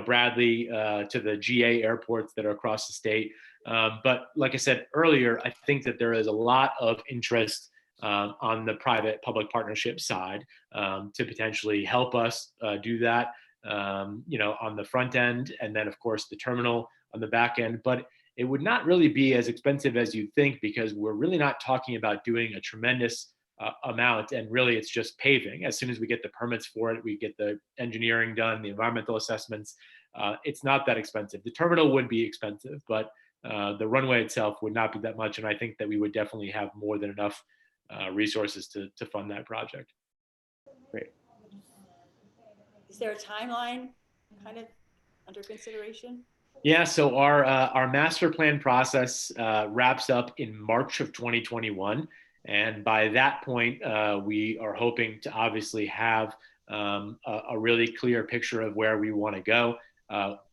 Bradley, to the GA airports that are across the state. But like I said earlier, I think that there is a lot of interest on the private-public partnership side to potentially help us do that, on the front end, and then of course the terminal on the back end. But it would not really be as expensive as you'd think, because we're really not talking about doing a tremendous amount, and really it's just paving. As soon as we get the permits for it, we get the engineering done, the environmental assessments, it's not that expensive. The terminal would be expensive, but the runway itself would not be that much, and I think that we would definitely have more than enough resources to fund that project. Great. Is there a timeline kind of under consideration? Yeah, so our master plan process wraps up in March of 2021, and by that point, we are hoping to obviously have a really clear picture of where we want to go,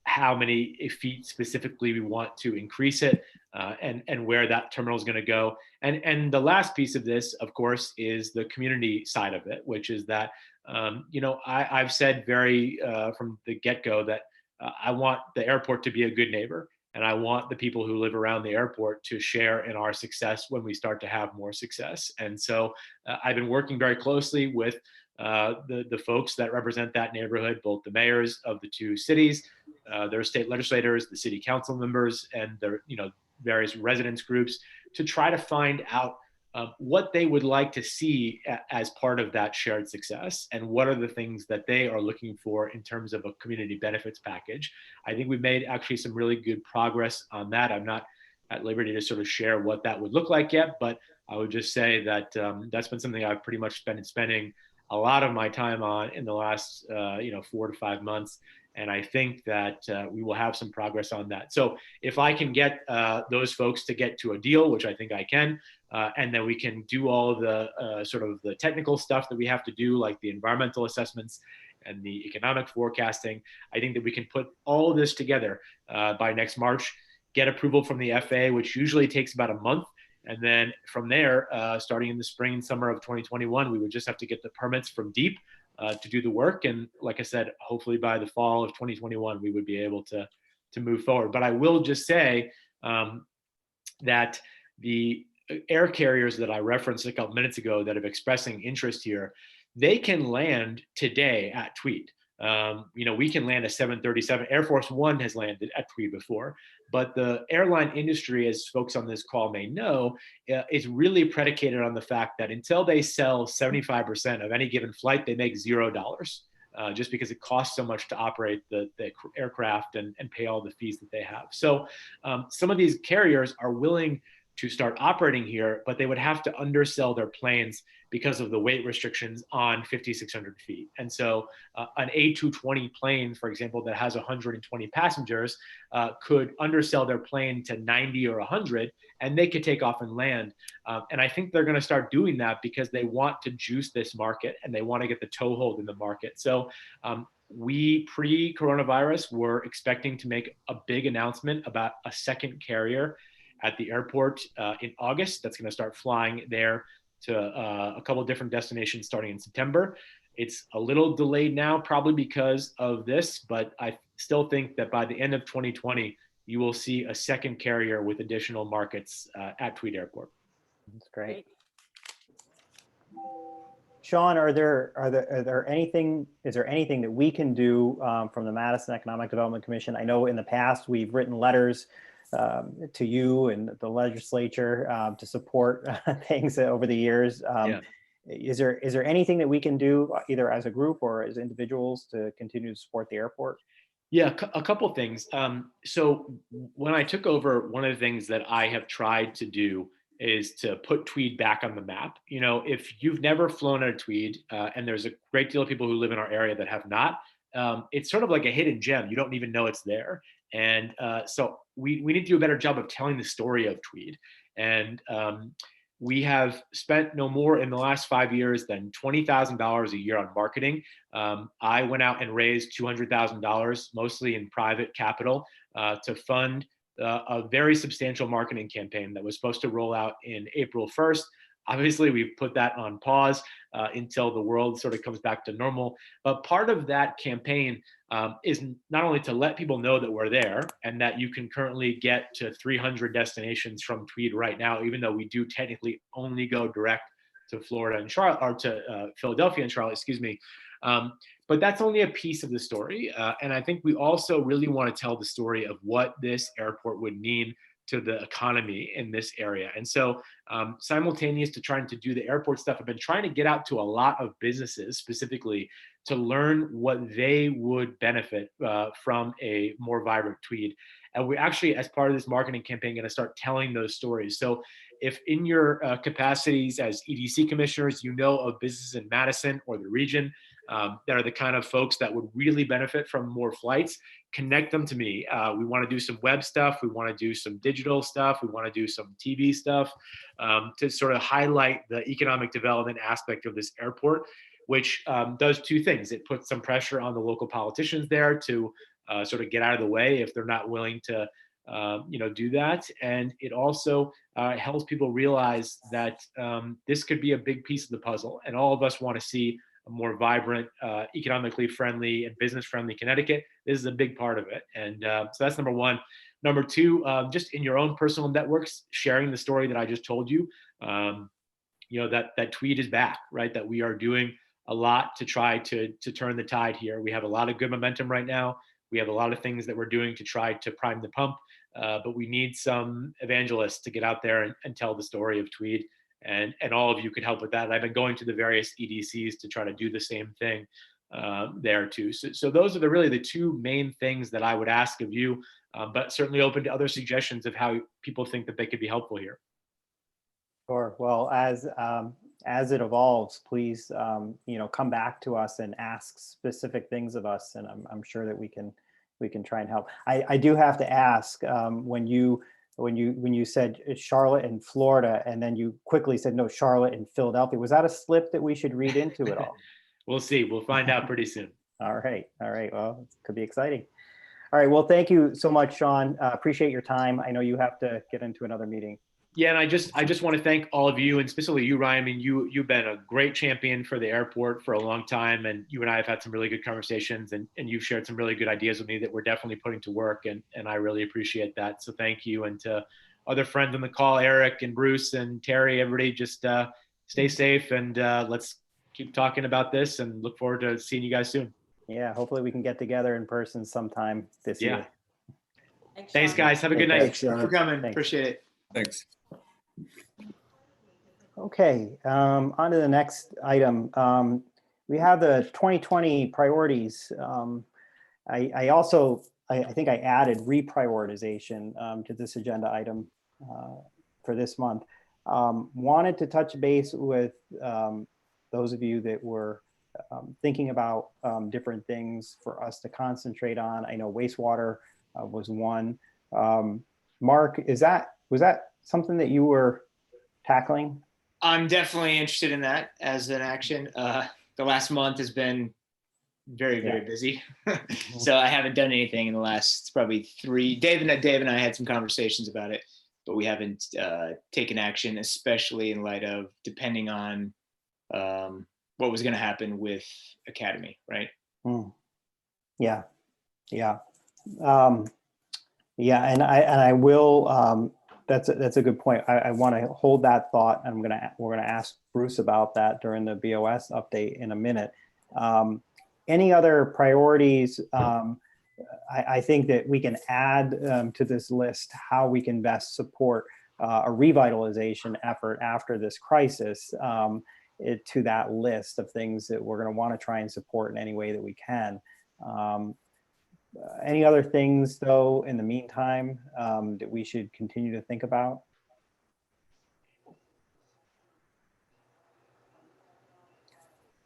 how many feet specifically we want to increase it, and where that terminal is going to go. And the last piece of this, of course, is the community side of it, which is that I've said very from the get-go that I want the airport to be a good neighbor, and I want the people who live around the airport to share in our success when we start to have more success. And so I've been working very closely with the folks that represent that neighborhood, both the mayors of the two cities, their state legislators, the city council members, and their various residents groups, to try to find out what they would like to see as part of that shared success, and what are the things that they are looking for in terms of a community benefits package. I think we've made actually some really good progress on that. I'm not at liberty to sort of share what that would look like yet, but I would just say that that's been something I've pretty much been spending a lot of my time on in the last 4 to 5 months. And I think that we will have some progress on that. So if I can get those folks to get to a deal, which I think I can, and then we can do all of the sort of the technical stuff that we have to do, like the environmental assessments and the economic forecasting, I think that we can put all of this together by next March, get approval from the FAA, which usually takes about a month. And then from there, starting in the spring and summer of 2021, we would just have to get the permits from DEEP to do the work. And like I said, hopefully by the fall of 2021, we would be able to move forward. But I will just say that the air carriers that I referenced a couple minutes ago that are expressing interest here, they can land today at Tweed. We can land a 737. Air Force One has landed at Tweed before, but the airline industry, as folks on this call may know, is really predicated on the fact that until they sell 75% of any given flight, they make $0, just because it costs so much to operate the aircraft and pay all the fees that they have. So some of these carriers are willing to start operating here, but they would have to undersell their planes because of the weight restrictions on 5,600 feet. And so an A220 plane, for example, that has 120 passengers could undersell their plane to 90 or 100, and they could take off and land. And I think they're gonna start doing that because they want to juice this market and they wanna get the toehold in the market. So we, pre-coronavirus, were expecting to make a big announcement about a second carrier at the airport in August. That's gonna start flying there to a couple of different destinations starting in September. It's a little delayed now, probably because of this, but I still think that by the end of 2020, you will see a second carrier with additional markets at Tweed Airport. That's great. Sean, is there anything that we can do from the Madison Economic Development Commission? I know in the past we've written letters to you and the legislature to support things over the years. Is there anything that we can do either as a group or as individuals to continue to support the airport? Yeah, a couple of things. So when I took over, one of the things that I have tried to do is to put Tweed back on the map. If you've never flown at Tweed, and there's a great deal of people who live in our area that have not, it's sort of like a hidden gem. You don't even know it's there. And so we need to do a better job of telling the story of Tweed. And we have spent no more in the last 5 years than $20,000 a year on marketing. I went out and raised $200,000, mostly in private capital, to fund a very substantial marketing campaign that was supposed to roll out in April 1st. Obviously, we've put that on pause until the world sort of comes back to normal. But part of that campaign is not only to let people know that we're there and that you can currently get to 300 destinations from Tweed right now, even though we do technically only go direct to Florida and Charlotte, or to Philadelphia and Charlotte, excuse me. But that's only a piece of the story. And I think we also really want to tell the story of what this airport would mean to the economy in this area. And so simultaneous to trying to do the airport stuff, I've been trying to get out to a lot of businesses specifically to learn what they would benefit from a more vibrant Tweed. And we actually, as part of this marketing campaign, going to start telling those stories. So if in your capacities as EDC commissioners, you know of businesses in Madison or the region that are the kind of folks that would really benefit from more flights, connect them to me. We want to do some web stuff. We want to do some digital stuff. We want to do some TV stuff to sort of highlight the economic development aspect of this airport, which does two things. It puts some pressure on the local politicians there to sort of get out of the way if they're not willing to do that. And it also helps people realize that this could be a big piece of the puzzle. And all of us want to see a more vibrant, economically friendly and business friendly Connecticut. This is a big part of it. And so that's number one. Number two, just in your own personal networks, sharing the story that I just told you, that Tweed is back, right? That we are doing a lot to try to turn the tide here. We have a lot of good momentum right now. We have a lot of things that we're doing to try to prime the pump, but we need some evangelists to get out there and tell the story of Tweed, and all of you could help with that. And I've been going to the various EDCs to try to do the same thing there too. So those are really the two main things that I would ask of you, but certainly open to other suggestions of how people think that they could be helpful here. Sure. Well, as it evolves, please, come back to us and ask specific things of us, and I'm sure that we can try and help. I do have to ask, when you said Charlotte and Florida, and then you quickly said no, Charlotte and Philadelphia, was that a slip that we should read into at all? We'll see. We'll find out pretty soon. All right. Well, it could be exciting. All right. Well, thank you so much, Sean. Appreciate your time. I know you have to get into another meeting. Yeah, and I just want to thank all of you, and specifically you, Ryan. I mean, you've been a great champion for the airport for a long time, and you and I have had some really good conversations, and you've shared some really good ideas with me that we're definitely putting to work, and I really appreciate that. So thank you, and to other friends on the call, Eric and Bruce and Terry, everybody, just stay safe, and let's keep talking about this, and look forward to seeing you guys soon. Yeah, hopefully we can get together in person sometime this year. Thanks, guys. Have a good night. Thanks for coming. Thanks. Appreciate it. Thanks. Okay, on to the next item. We have the 2020 priorities. I think I added reprioritization to this agenda item for this month. Wanted to touch base with those of you that were thinking about different things for us to concentrate on. I know wastewater was one. Mark, was that something that you were tackling? I'm definitely interested in that as an action. The last month has been very busy. So I haven't done anything in the last probably 3. Dave and I had some conversations about it, but we haven't taken action, especially in light of depending on what was going to happen with Academy, right? Yeah. And I will. That's a good point. I want to hold that thought. And we're gonna ask Bruce about that during the BOS update in a minute. Any other priorities? I think that we can add to this list how we can best support a revitalization effort after this crisis to that list of things that we're going to want to try and support in any way that we can. Any other things, though, in the meantime, that we should continue to think about?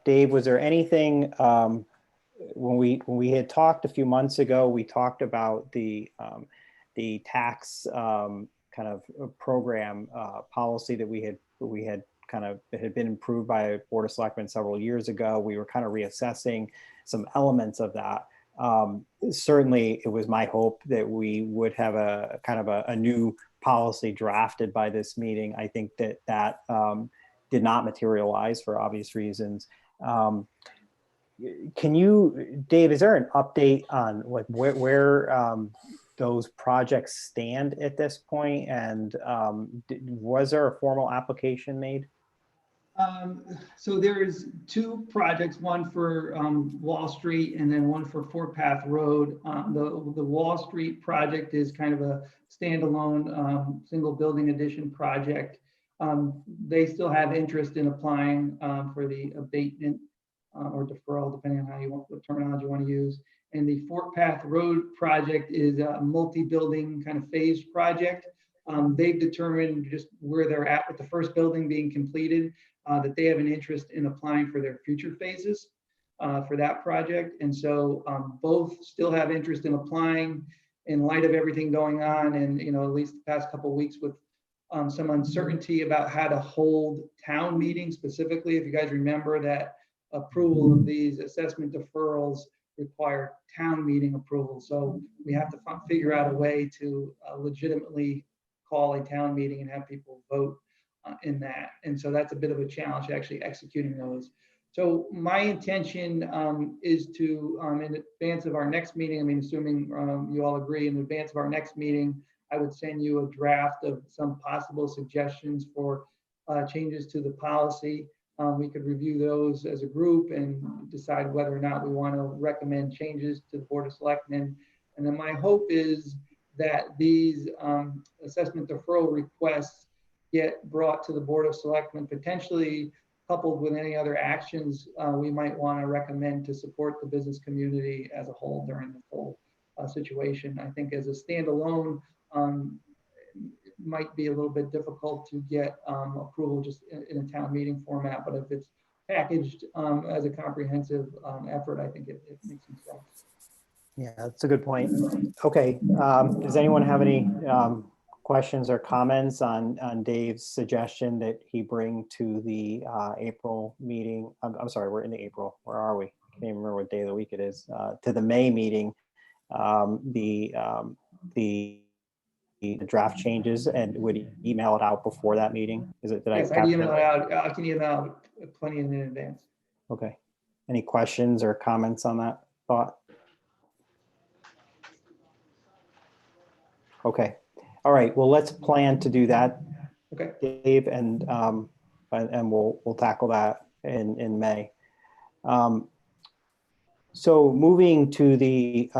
Dave, was there anything when we had talked a few months ago? We talked about the tax kind of program policy that we had kind of, it had been approved by a Board of Selectmen several years ago. We were kind of reassessing some elements of that. Certainly, it was my hope that we would have a kind of a new policy drafted by this meeting. I think that did not materialize for obvious reasons. Can you, Dave, is there an update on like where those projects stand at this point? And was there a formal application made? So there's 2 projects, one for Wall Street and then one for Fort Path Road. The Wall Street project is kind of a standalone single building addition project. They still have interest in applying for the abatement or deferral, depending on how you want, what terminology you want to use. And the Fort Path Road project is a multi-building kind of phased project. They've determined just where they're at with the first building being completed, that they have an interest in applying for their future phases. for that project. And so both still have interest in applying in light of everything going on, and at least the past couple of weeks with some uncertainty about how to hold town meetings specifically. If you guys remember that approval of these assessment deferrals require town meeting approval. So we have to figure out a way to legitimately call a town meeting and have people vote in that. And so that's a bit of a challenge actually executing those. So my intention is to, in advance of our next meeting, I mean, assuming you all agree, in advance of our next meeting, I would send you a draft of some possible suggestions for changes to the policy. We could review those as a group and decide whether or not we want to recommend changes to the Board of Selectmen. And then my hope is that these assessment deferral requests get brought to the Board of Selectmen, potentially coupled with any other actions we might want to recommend to support the business community as a whole during this whole situation. I think as a standalone, it might be a little bit difficult to get approval just in a town meeting format, but if it's packaged as a comprehensive effort, I think it makes some sense. Yeah, that's a good point. Okay, does anyone have any questions or comments on Dave's suggestion that he bring to the April meeting? I'm sorry, we're in April. Where are we? I can't even remember what day of the week it is. To the May meeting, the draft changes, and would he email it out before that meeting? Is it? Yes, I'd email it out. I can email out plenty in advance. Okay. Any questions or comments on that thought? Okay. All right. Well, let's plan to do that, Okay. Dave, and we'll tackle that in May. So moving to the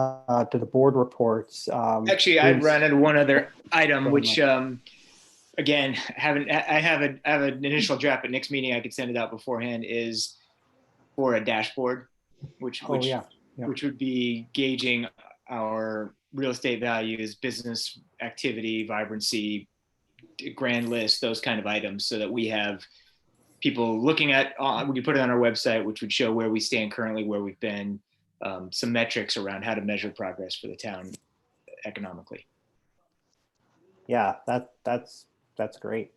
board reports. Actually, I'd run into one other item, which again, I have an initial draft at next meeting. I could send it out beforehand. Is for a dashboard, which would be gauging our real estate values, business activity, vibrancy, grand list, those kind of items, so that we have people looking at, we can put it on our website, which would show where we stand currently, where we've been, some metrics around how to measure progress for the town economically. Yeah, that's great.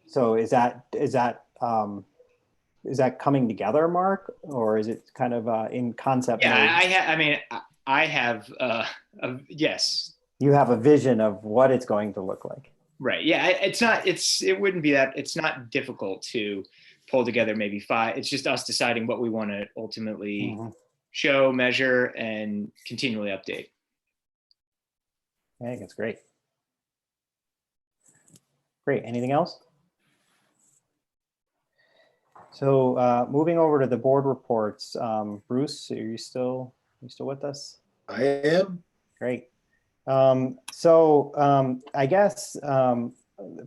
So is that coming together, Mark, or is it kind of in concept mode? Yeah, I have yes. You have a vision of what it's going to look like. Right. Yeah. It wouldn't be that. It's not difficult to pull together maybe 5. It's just us deciding what we want to ultimately show, measure, and continually update. I think it's great. Great. Anything else? So moving over to the board reports, Bruce, are you still with us? I am. Great. I guess,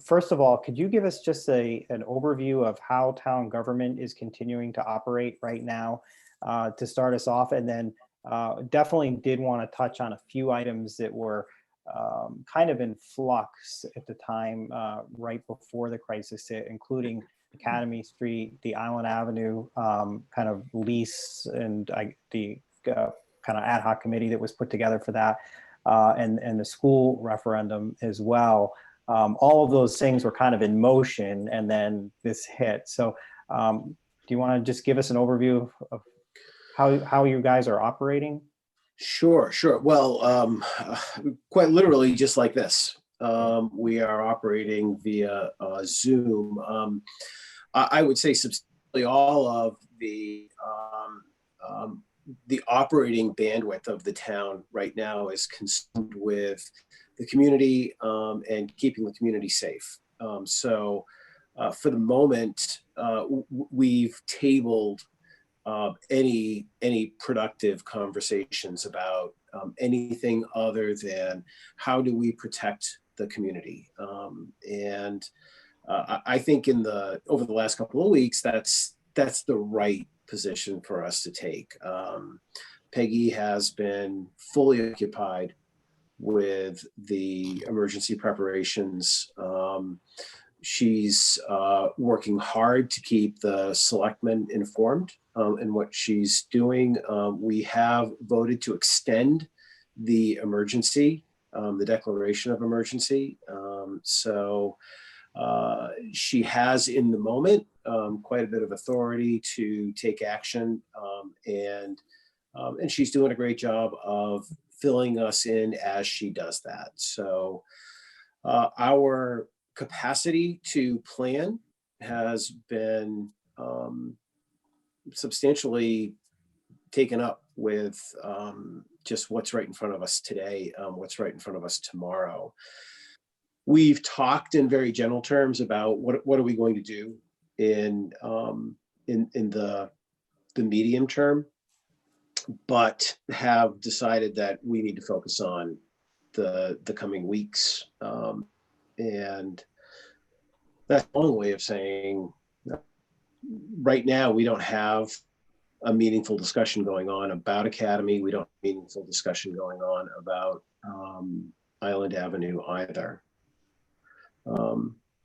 first of all, could you give us just an overview of how town government is continuing to operate right now to start us off? And then definitely did want to touch on a few items that were kind of in flux at the time right before the crisis hit, including Academy Street, the Island Avenue kind of lease, and the kind of ad hoc committee that was put together for that, and the school referendum as well. All of those things were kind of in motion, and then this hit. So do you want to just give us an overview of how you guys are operating? Sure. Well, quite literally just like this. We are operating via Zoom. I would say substantially all of the operating bandwidth of the town right now is consumed with the community and keeping the community safe. So for the moment, we've tabled any productive conversations about anything other than how do we protect the community. And I think over the last couple of weeks, that's the right position for us to take. Peggy has been fully occupied with the emergency preparations. She's working hard to keep the selectmen informed in what she's doing. We have voted to extend the emergency, the declaration of emergency. So she has in the moment quite a bit of authority to take action, and she's doing a great job of filling us in as she does that. So our capacity to plan has been substantially taken up with just what's right in front of us today, what's right in front of us tomorrow. We've talked in very general terms about what are we going to do in the medium term, but have decided that we need to focus on the coming weeks. And that's a long way of saying right now we don't have a meaningful discussion going on about Academy. We don't have a meaningful discussion going on about Island Avenue either.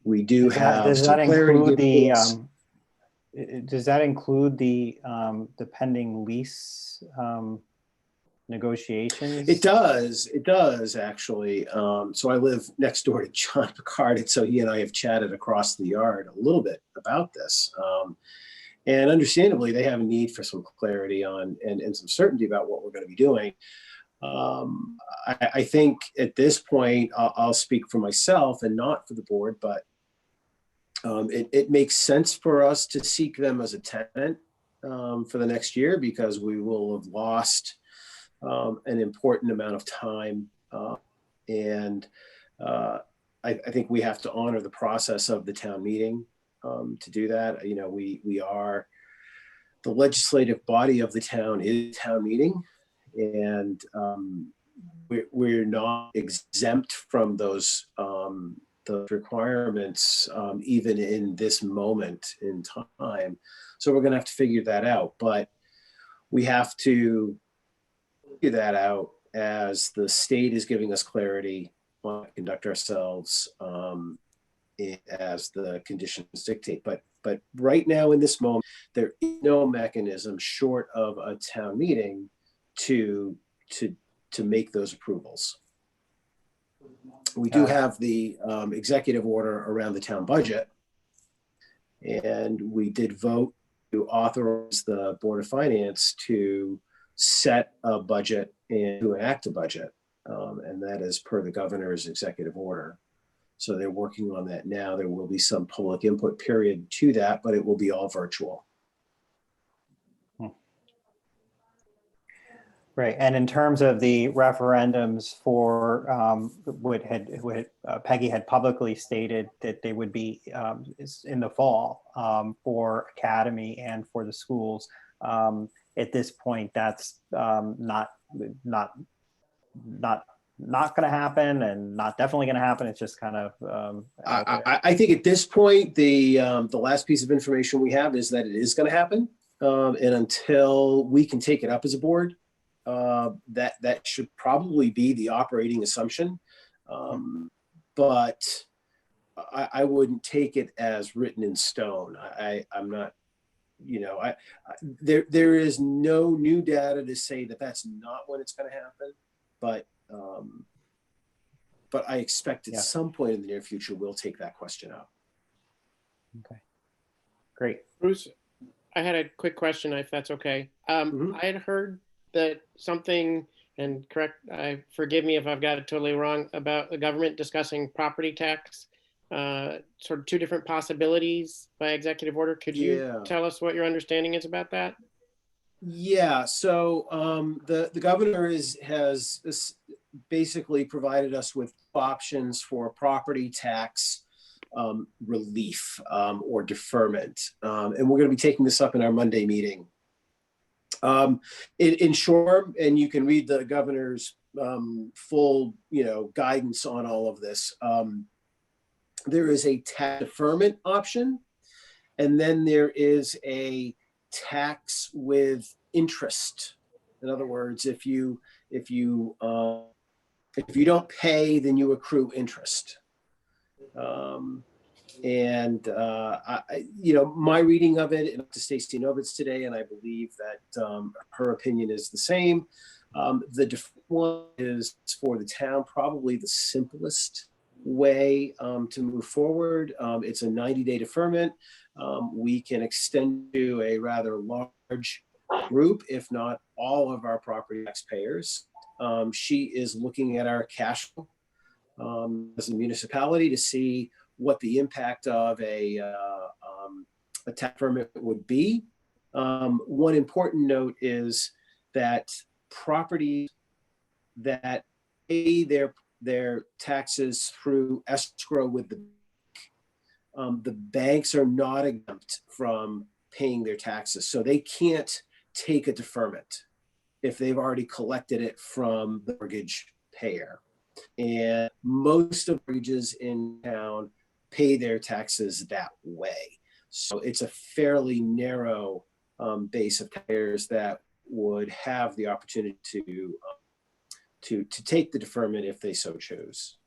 We do have does some that clarity include the given us. does that include the pending lease negotiations? It does actually. So I live next door to John Picard, and so he and I have chatted across the yard a little bit about this. And understandably, they have a need for some clarity on and some certainty about what we're going to be doing. I think at this point, I'll speak for myself and not for the board, but it makes sense for us to seek them as a tenant for the next year, because we will have lost an important amount of time. And I think we have to honor the process of the town meeting to do that. You know, we are the legislative body of the town is town meeting, and we're not exempt from those requirements even in this moment in time. So we're going to have to figure that out, but we have to figure that out as the state is giving us clarity on how to conduct ourselves as the conditions dictate. But right now in this moment, there is no mechanism short of a town meeting to make those approvals. We do have the executive order around the town budget, and we did vote to authorize the Board of Finance to set a budget and to enact a budget, and that is per the governor's executive order. So they're working on that now. There will be some public input period to that, but it will be all virtual. Right, and in terms of the referendums for what Peggy had publicly stated that they would be in the fall for Academy and for the schools. At this point, that's not going to happen, and not definitely going to happen. It's just kind of. I think at this point, the last piece of information we have is that it is going to happen, and until we can take it up as a board. That should probably be the operating assumption, but I wouldn't take it as written in stone. I'm not, you know, there is no new data to say that that's not when it's going to happen, but I expect at some point in the near future we'll take that question up. Okay, great. Bruce, I had a quick question, if that's okay. I had heard that something, and forgive me if I've got it totally wrong, about the government discussing property tax, sort of two different possibilities by executive order. Could you tell us what your understanding is about that? Yeah, so the governor has basically provided us with options for property tax relief or deferment. And we're going to be taking this up in our Monday meeting. In short, and you can read the governor's full, guidance on all of this. There is a tax deferment option, and then there is a tax with interest. In other words, if you don't pay, then you accrue interest. And my reading of it, and to Stacy Novitz today, and I believe that her opinion is the same. The deferment one is for the town probably the simplest way to move forward. It's a 90-day deferment. We can extend to a rather large group, if not all of our property taxpayers. She is looking at our cash flow as a municipality to see what the impact of a tax permit would be. One important note is that properties that pay their taxes through escrow with the banks are not exempt from paying their taxes. So they can't take a deferment if they've already collected it from the mortgage payer. And most of mortgages in town pay their taxes that way. So it's a fairly narrow base of taxpayers that would have the opportunity to take the deferment if they so choose.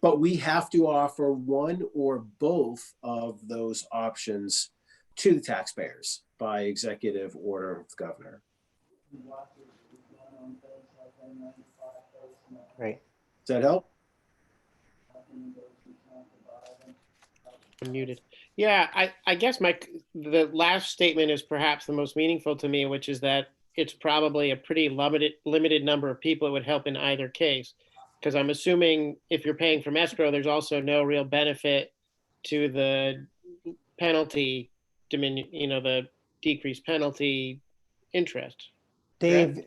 But we have to offer one or both of those options to the taxpayers by executive order of the governor. Great. Does that help? I'm muted. Yeah, I guess the last statement is perhaps the most meaningful to me, which is that it's probably a pretty limited number of people it would help in either case. Because I'm assuming if you're paying from escrow, there's also no real benefit to the penalty the decreased penalty interest. Dave,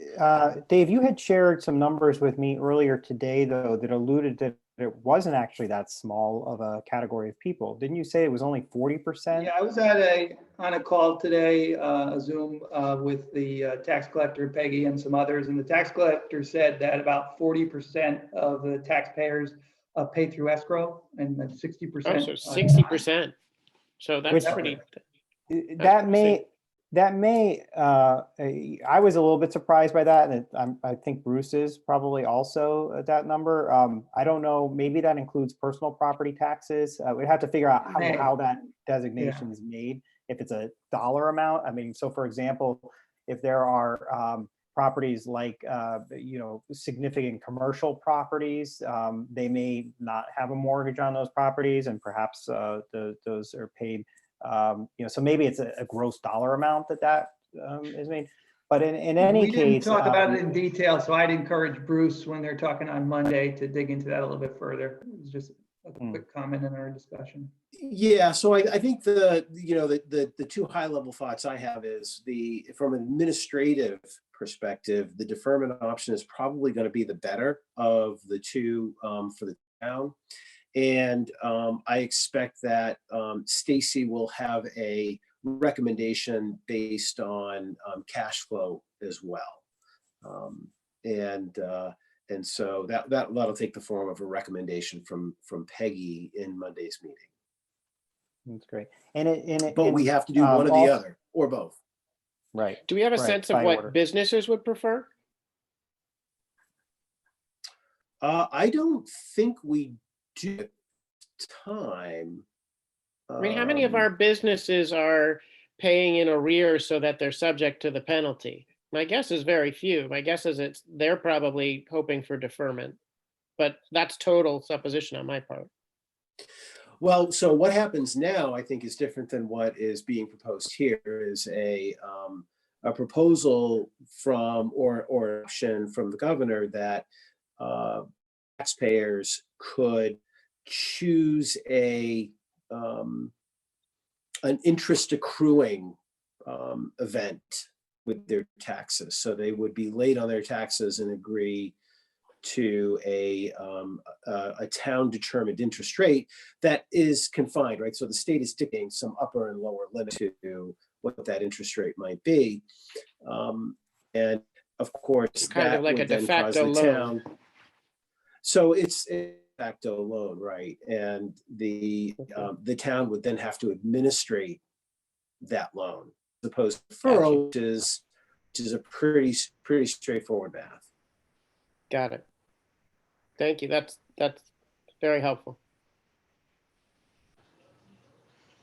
Dave, you had shared some numbers with me earlier today, though, that alluded that it wasn't actually that small of a category of people. Didn't you say it was only 40%? Yeah, I was on a call today, a Zoom with the tax collector, Peggy, and some others. And the tax collector said that about 40% of the taxpayers pay through escrow and 60%. Oh, so 60%. So that's pretty. I was a little bit surprised by that, and I think Bruce is probably also at that number. I don't know, maybe that includes personal property taxes. We'd have to figure out how that designation is made, if it's a dollar amount. I mean, so for example, if there are properties like, significant commercial properties, they may not have a mortgage on those properties, and perhaps those are paid. So maybe it's a gross dollar amount that is made. But in any case, we didn't talk about it in detail, so I'd encourage Bruce when they're talking on Monday to dig into that a little bit further. It's just a quick comment in our discussion. Yeah, so I think the two high level thoughts I have is from an administrative perspective, the deferment option is probably going to be the better of the two for the town. And I expect that Stacy will have a recommendation based on cash flow as well. And so that'll take the form of a recommendation from Peggy in Monday's meeting. That's great. But we have to do one or the other, or both. Right. Do we have a sense of what businesses would prefer? I don't think we do time. I mean, how many of our businesses are paying in arrears so that they're subject to the penalty? My guess is very few. My guess is they're probably hoping for deferment, but that's total supposition on my part. Well, so what happens now, I think, is different than what is being proposed here. Is a proposal from or option from the governor that taxpayers could choose an interest accruing event with their taxes. So they would be late on their taxes and agree to a town determined interest rate that is confined, right? So the state is dictating some upper and lower limit to what that interest rate might be. And of course, it's kind of like a de facto loan. So it's a de facto loan, right? And the town would then have to administrate that loan, as opposed to deferral, which is a pretty straightforward math. Got it. Thank you. That's very helpful.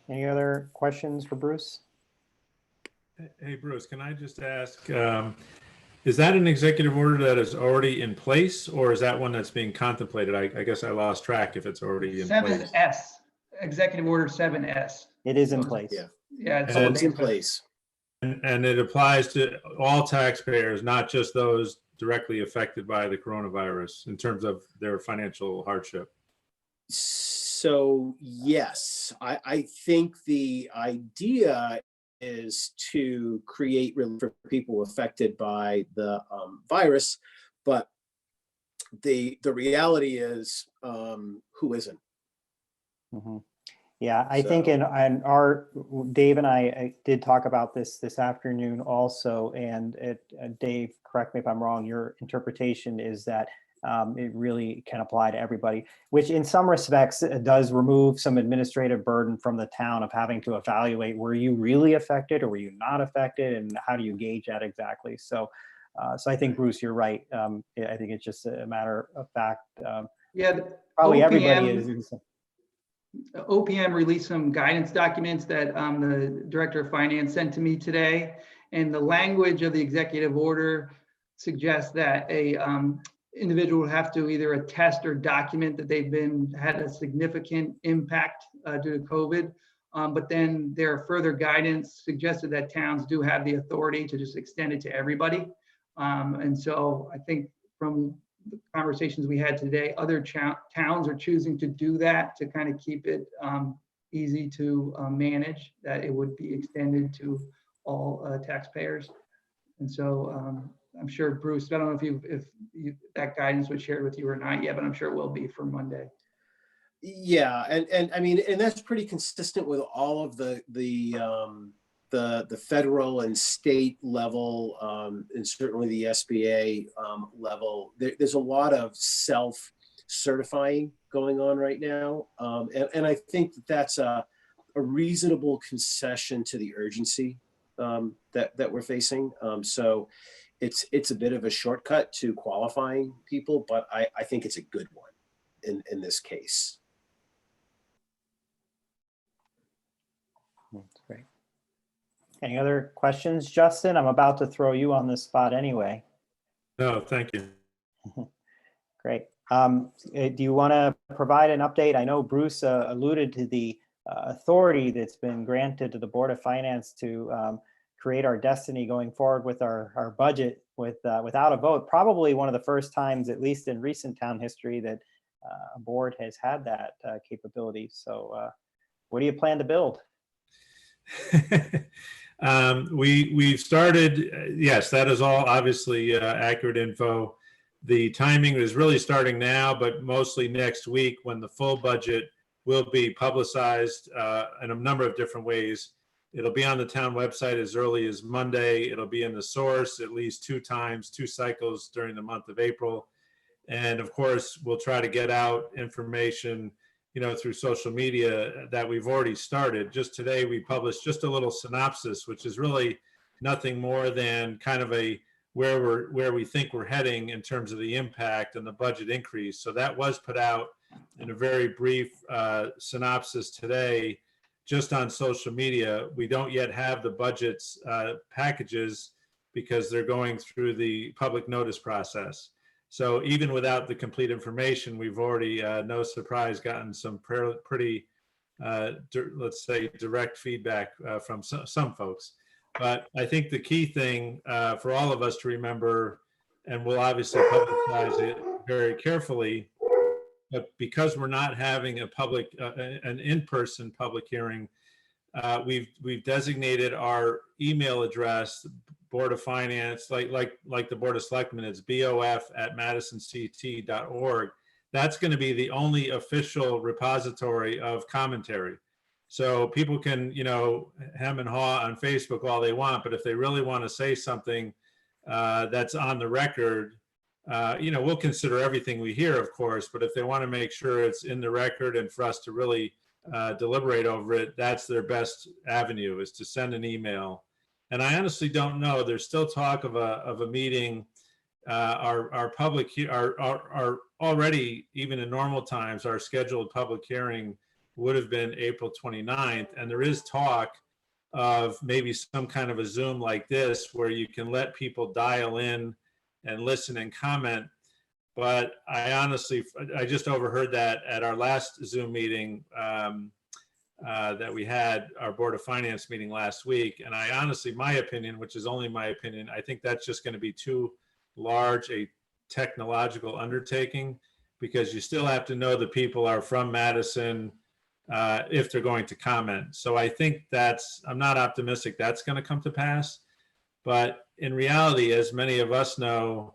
Any other questions for Bruce? Hey, Bruce, can I just ask, is that an executive order that is already in place, or is that one that's being contemplated? I guess I lost track if it's already in place. 7S, Executive Order 7S. It is in place. Yeah, Yeah. it's in place. And it applies to all taxpayers, not just those directly affected by the coronavirus in terms of their financial hardship. So yes, I think the idea is to create relief for people affected by the virus, but the reality is who isn't. Mhm. Yeah, I think in our, Dave and I did talk about this afternoon also, and Dave, correct me if I'm wrong, your interpretation is that it really can apply to everybody, which in some respects does remove some administrative burden from the town of having to evaluate, were you really affected or were you not affected, and how do you gauge that exactly? So I think, Bruce, you're right. I think it's just a matter of fact. Yeah, probably OPM, everybody is. OPM released some guidance documents that the Director of Finance sent to me today. And the language of the executive order suggests that a individual would have to either attest or document that they've had a significant impact due to COVID. But then their further guidance suggested that towns do have the authority to just extend it to everybody. And so I think from the conversations we had today, other towns are choosing to do that to kind of keep it easy to manage, that it would be extended to all taxpayers. And so I'm sure, Bruce, I don't know if that guidance was shared with you or not yet, but I'm sure it will be for Monday. Yeah, and I mean, and that's pretty consistent with all of the federal and state level, and certainly the SBA level. There's a lot of self-certifying going on right now, and I think that's a reasonable concession to the urgency that we're facing. So it's a bit of a shortcut to qualifying people, but I think it's a good one in this case. That's great. Any other questions, Justin? I'm about to throw you on the spot anyway. No, thank you. Great. Do you want to provide an update? I know Bruce alluded to the authority that's been granted to the Board of Finance to create our destiny going forward with our budget without a vote. Probably one of the first times, at least in recent town history, that a board has had that capability. So what do you plan to build? We've started, yes, that is all obviously accurate info. The timing is really starting now, but mostly next week when the full budget will be publicized in a number of different ways. It'll be on the town website as early as Monday. It'll be in the source at least 2 cycles during the month of April. And of course, we'll try to get out information, through social media that we've already started. Just today, we published just a little synopsis, which is really nothing more than kind of where we think we're heading in terms of the impact and the budget increase. So that was put out in a very brief synopsis today, just on social media. We don't yet have the budget's packages because they're going through the public notice process. So even without the complete information, we've already, no surprise, gotten some pretty, let's say, direct feedback from some folks. But I think the key thing for all of us to remember, and we'll obviously publicize it very carefully, but because we're not having an in-person public hearing, we've designated our email address, Board of Finance, like the Board of Selectmen, it's bof@madisonct.org. That's going to be the only official repository of commentary. So people can, hem and haw on Facebook all they want, but if they really want to say something that's on the record, we'll consider everything we hear, of course, but if they want to make sure it's in the record and for us to really deliberate over it, that's their best avenue, is to send an email. And I honestly don't know. There's still talk of a meeting. Our public our already, even in normal times, our scheduled public hearing would have been April 29th. And there is talk of maybe some kind of a Zoom like this where you can let people dial in and listen and comment. But I just overheard that at our last Zoom meeting that we had, our Board of Finance meeting last week. And I honestly, my opinion, which is only my opinion, I think that's just going to be too large a technological undertaking, because you still have to know the people are from Madison if they're going to comment. So I think I'm not optimistic that's going to come to pass. But in reality, as many of us know,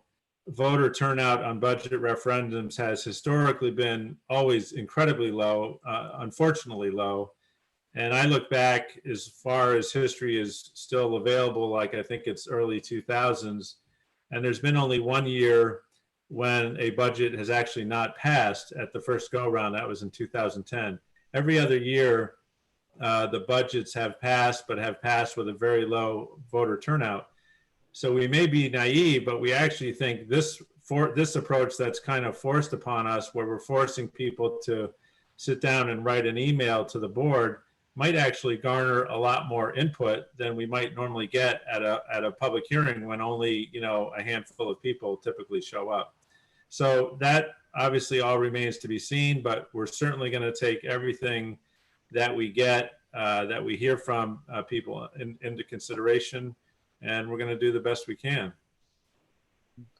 voter turnout on budget referendums has historically been always incredibly low, unfortunately low. And I look back as far as history is still available, like I think it's early 2000s, and there's been only 1 year when a budget has actually not passed at the first go round. That was in 2010. Every other year, the budgets have passed, but have passed with a very low voter turnout. So we may be naive, but we actually think this approach that's kind of forced upon us, where we're forcing people to sit down and write an email to the board, might actually garner a lot more input than we might normally get at a public hearing, when only a handful of people typically show up. So that obviously all remains to be seen, but we're certainly going to take everything that we get, that we hear from people into consideration, and we're going to do the best we can.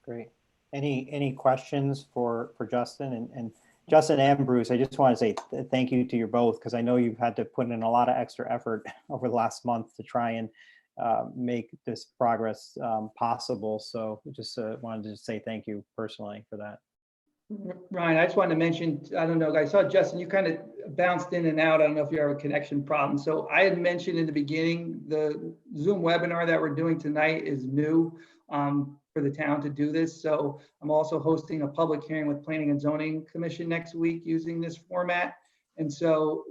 Great. Any questions for Justin and Justin and Bruce? I just want to say thank you to you both, because I know you've had to put in a lot of extra effort over the last month to try and make this progress possible. So just wanted to say thank you personally for that. Ryan, I just wanted to mention, I don't know, I saw Justin, you kind of bounced in and out. I don't know if you have a connection problem. So I had mentioned in the beginning, the Zoom webinar that we're doing tonight is new for the town to do this. So I'm also hosting a public hearing with Planning and Zoning Commission next week using this format. And so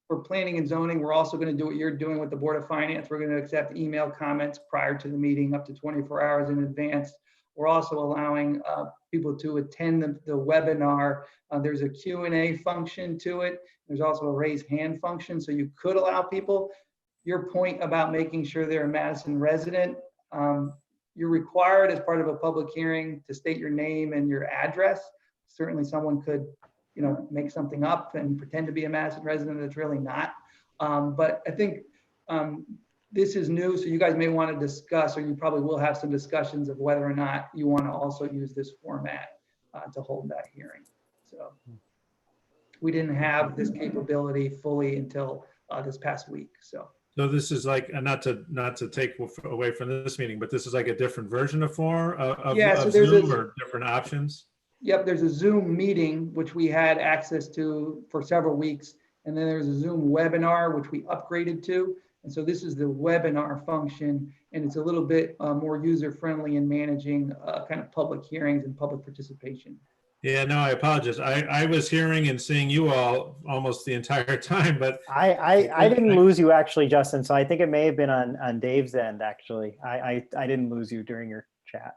for Planning and Zoning, we're also going to do what you're doing with the Board of Finance. We're going to accept email comments prior to the meeting up to 24 hours in advance. We're also allowing people to attend the webinar. There's a Q&A function to it. There's also a raise hand function, so you could allow people. Your point about making sure they're a Madison resident, you're required as part of a public hearing to state your name and your address. Certainly someone could, make something up and pretend to be a Madison resident that's really not. But I think this is new, so you guys may want to discuss, or you probably will have some discussions of whether or not you want to also use this format to hold that hearing. So we didn't have this capability fully until this past week. So this is like, not to take away from this meeting, but this is like a different version of Zoom, or different options? Yep, there's a Zoom meeting, which we had access to for several weeks. And then there's a Zoom webinar, which we upgraded to. And so this is the webinar function, and it's a little bit more user-friendly in managing kind of public hearings and public participation. Yeah, no, I apologize. I was hearing and seeing you all almost the entire time, but I didn't lose you actually, Justin. So I think it may have been on Dave's end actually. I didn't lose you during your chat.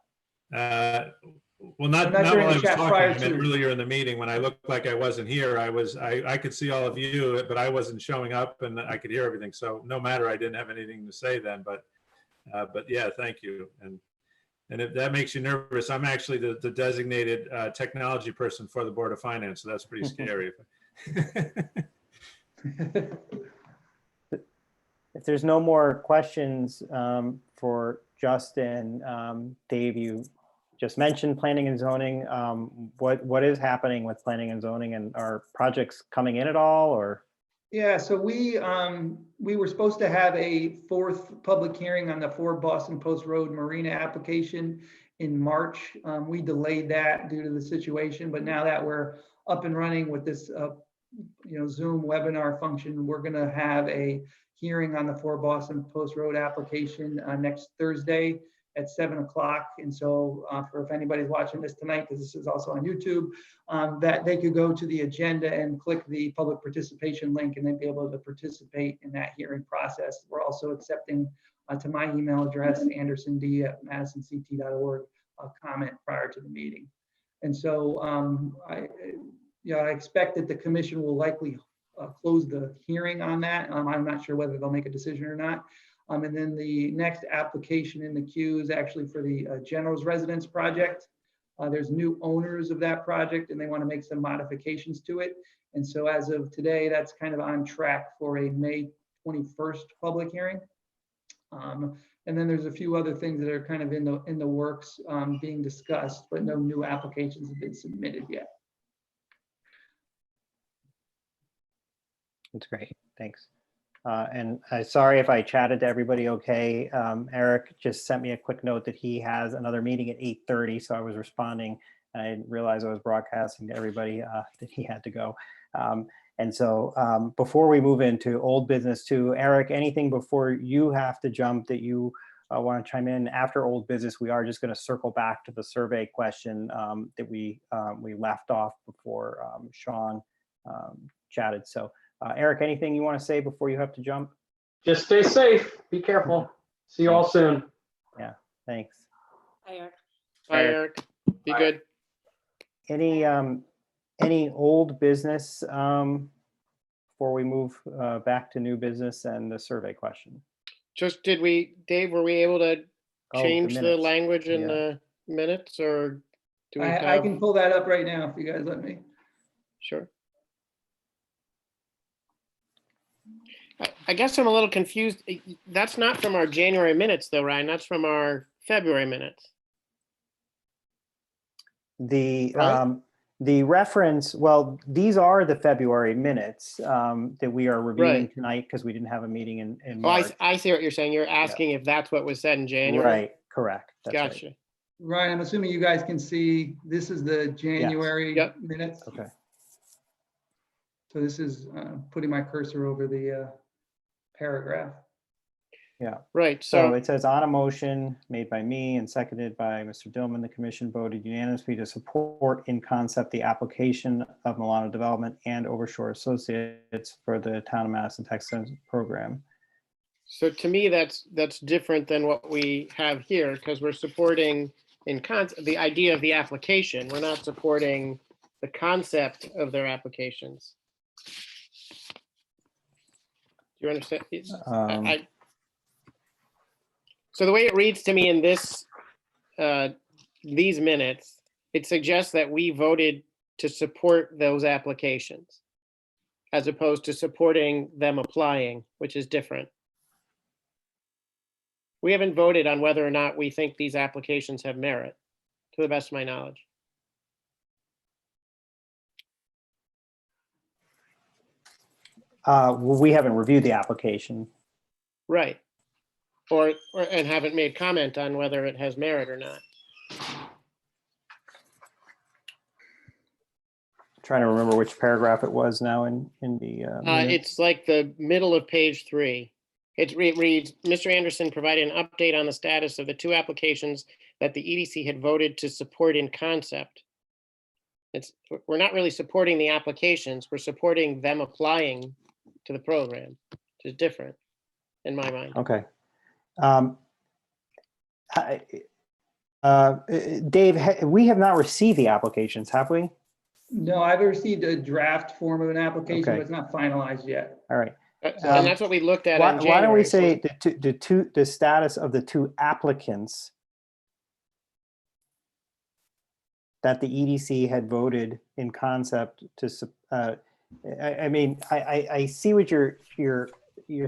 Well, not while I was talking. I meant earlier in the meeting when I looked like I wasn't here. I could see all of you, but I wasn't showing up, and I could hear everything. So no matter, I didn't have anything to say then. But yeah, thank you. And if that makes you nervous, I'm actually the designated technology person for the Board of Finance, so that's pretty scary. If there's no more questions for Justin, Dave, you just mentioned planning and zoning. What is happening with planning and zoning, and are projects coming in at all, or? Yeah, so we were supposed to have a fourth public hearing on the 4 Boston Post Road Marina application in March. We delayed that due to the situation, but now that we're up and running with this Zoom webinar function, we're going to have a hearing on the 4 Boston Post Road application next Thursday at 7 o'clock. And so for if anybody's watching this tonight, because this is also on YouTube, that they could go to the agenda and click the public participation link, and they'd be able to participate in that hearing process. We're also accepting to my email address, andersond@madisonct.org, a comment prior to the meeting. And so I expect that the commission will likely close the hearing on that. I'm not sure whether they'll make a decision or not. And then the next application in the queue is actually for the General's Residence project. There's new owners of that project and they want to make some modifications to it. And so as of today, that's kind of on track for a May 21st public hearing. And then there's a few other things that are kind of in the works being discussed, but no new applications have been submitted yet. That's great. Thanks. And sorry if I chatted to everybody okay. Eric just sent me a quick note that he has another meeting at 8:30, so I was responding. And I didn't realize I was broadcasting to everybody that he had to go. And so before we move into old business too, Eric, anything before you have to jump that you want to chime in? After old business, we are just going to circle back to the survey question that we left off before Sean chatted. So Eric, anything you want to say before you have to jump? Just stay safe. Be careful. See you all soon. Yeah, thanks. Hi, Eric. Bye, Eric. Be good. Any old business before we move back to new business and the survey question? Just Dave, were we able to change the minutes. language in Yeah. the minutes, or do we I have? can pull that up right now if you guys let me. Sure. I guess I'm a little confused. That's not from our January minutes though, Ryan. That's from our February minutes. The the reference, well, these are the February minutes that we are reviewing Right. tonight because we didn't have a meeting in Oh, March. I see what you're saying. You're asking if that's what was said in January. Right, correct. That's right. Gotcha. Ryan, I'm assuming you guys can see, this is the January Yep. minutes. Okay. So this is putting my cursor over the paragraph. Yeah. Right. So So it says on a motion made by me and seconded by Mr. Dillman, the commission voted unanimously to support in concept the application of Milano Development and Overshore Associates for the Town of Madison Tax Incentive Program. So to me, that's different than what we have here, because we're supporting in concept the idea of the application. We're not supporting the concept of their applications. Do you understand? So the way it reads to me in this these minutes, it suggests that we voted to support those applications as opposed to supporting them applying, which is different. We haven't voted on whether or not we think these applications have merit, to the best of my knowledge. Well, we haven't reviewed the application. Right. Or and haven't made comment on whether it has merit or not. Trying to remember which paragraph it was now in the minutes. It's like the middle of page 3. It reads, Mr. Anderson provided an update on the status of the 2 applications that the EDC had voted to support in concept. We're not really supporting the applications, we're supporting them applying to the program, which is different in my mind. Okay. Dave, we have not received the applications, have we? No, I've received a draft form of an application, Okay. but it's not finalized yet. All right. And that's what we looked at in Why January. don't we so- say the status of the 2 applicants that the EDC had voted in concept to, I mean, I see what you're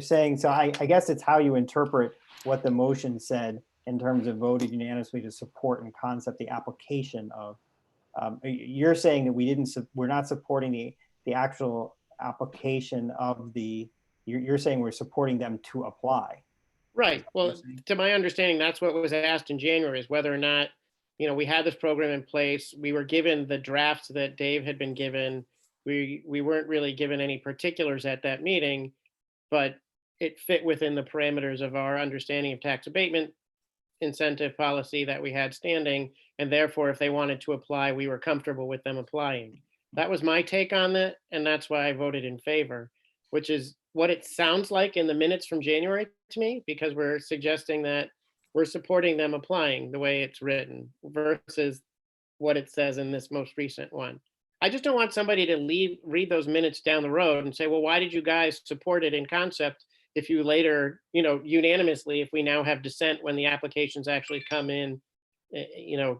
saying. So I guess it's how you interpret what the motion said in terms of voted unanimously to support in concept the application of. You're saying that we're not supporting the actual application of the. You're saying we're supporting them to apply. Right. Well, to my understanding, that's what was asked in January, is whether or not, we had this program in place. We were given the drafts that Dave had been given. We weren't really given any particulars at that meeting, but it fit within the parameters of our understanding of tax abatement incentive policy that we had standing. And therefore, if they wanted to apply, we were comfortable with them applying. That was my take on that. And that's why I voted in favor, which is what it sounds like in the minutes from January to me, because we're suggesting that we're supporting them applying the way it's written versus what it says in this most recent one. I just don't want somebody to read those minutes down the road and say, well, why did you guys support it in concept if you later, unanimously, if we now have dissent when the applications actually come in, in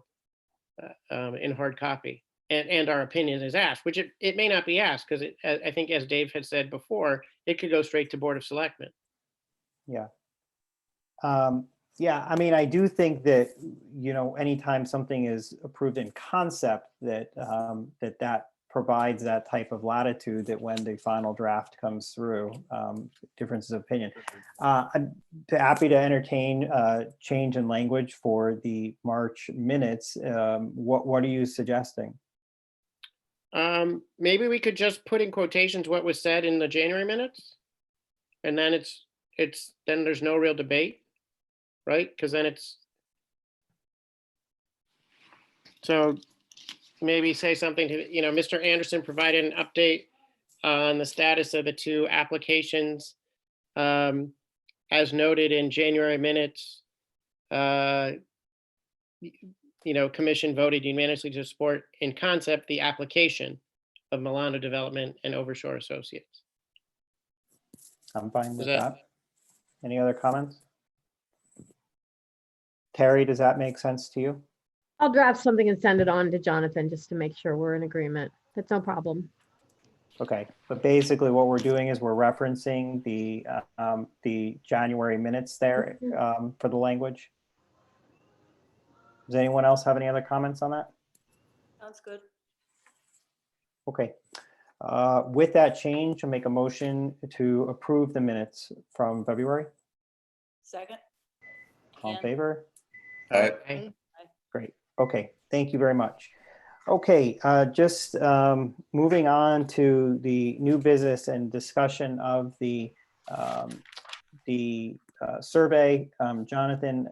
hard copy and our opinion is asked, which it may not be asked because I think, as Dave had said before, it could go straight to Board of Selectmen. Yeah. Yeah, I mean, I do think that, anytime something is approved in concept, that that provides that type of latitude that when the final draft comes through, differences of opinion. I'm happy to entertain change in language for the March minutes. What are you suggesting? Maybe we could just put in quotations what was said in the January minutes, and then then there's no real debate. Right, because then so maybe say something to, Mr. Anderson provided an update on the status of the 2 applications. As noted in January minutes, commission voted unanimously to support in concept the application of Milano Development and Overshore Associates. I'm fine with that. Any other comments? Terry, does that make sense to you? I'll draft something and send it on to Jonathan just to make sure we're in agreement. That's no problem. Okay, but basically what we're doing is we're referencing the January minutes there for the language. Does anyone else have any other comments on that? Sounds good. Okay. With that change, I'll make a motion to approve the minutes from February. Second. All in favor? Aye. Great. Okay, thank you very much. Okay, just moving on to the new business and discussion of the survey. Jonathan,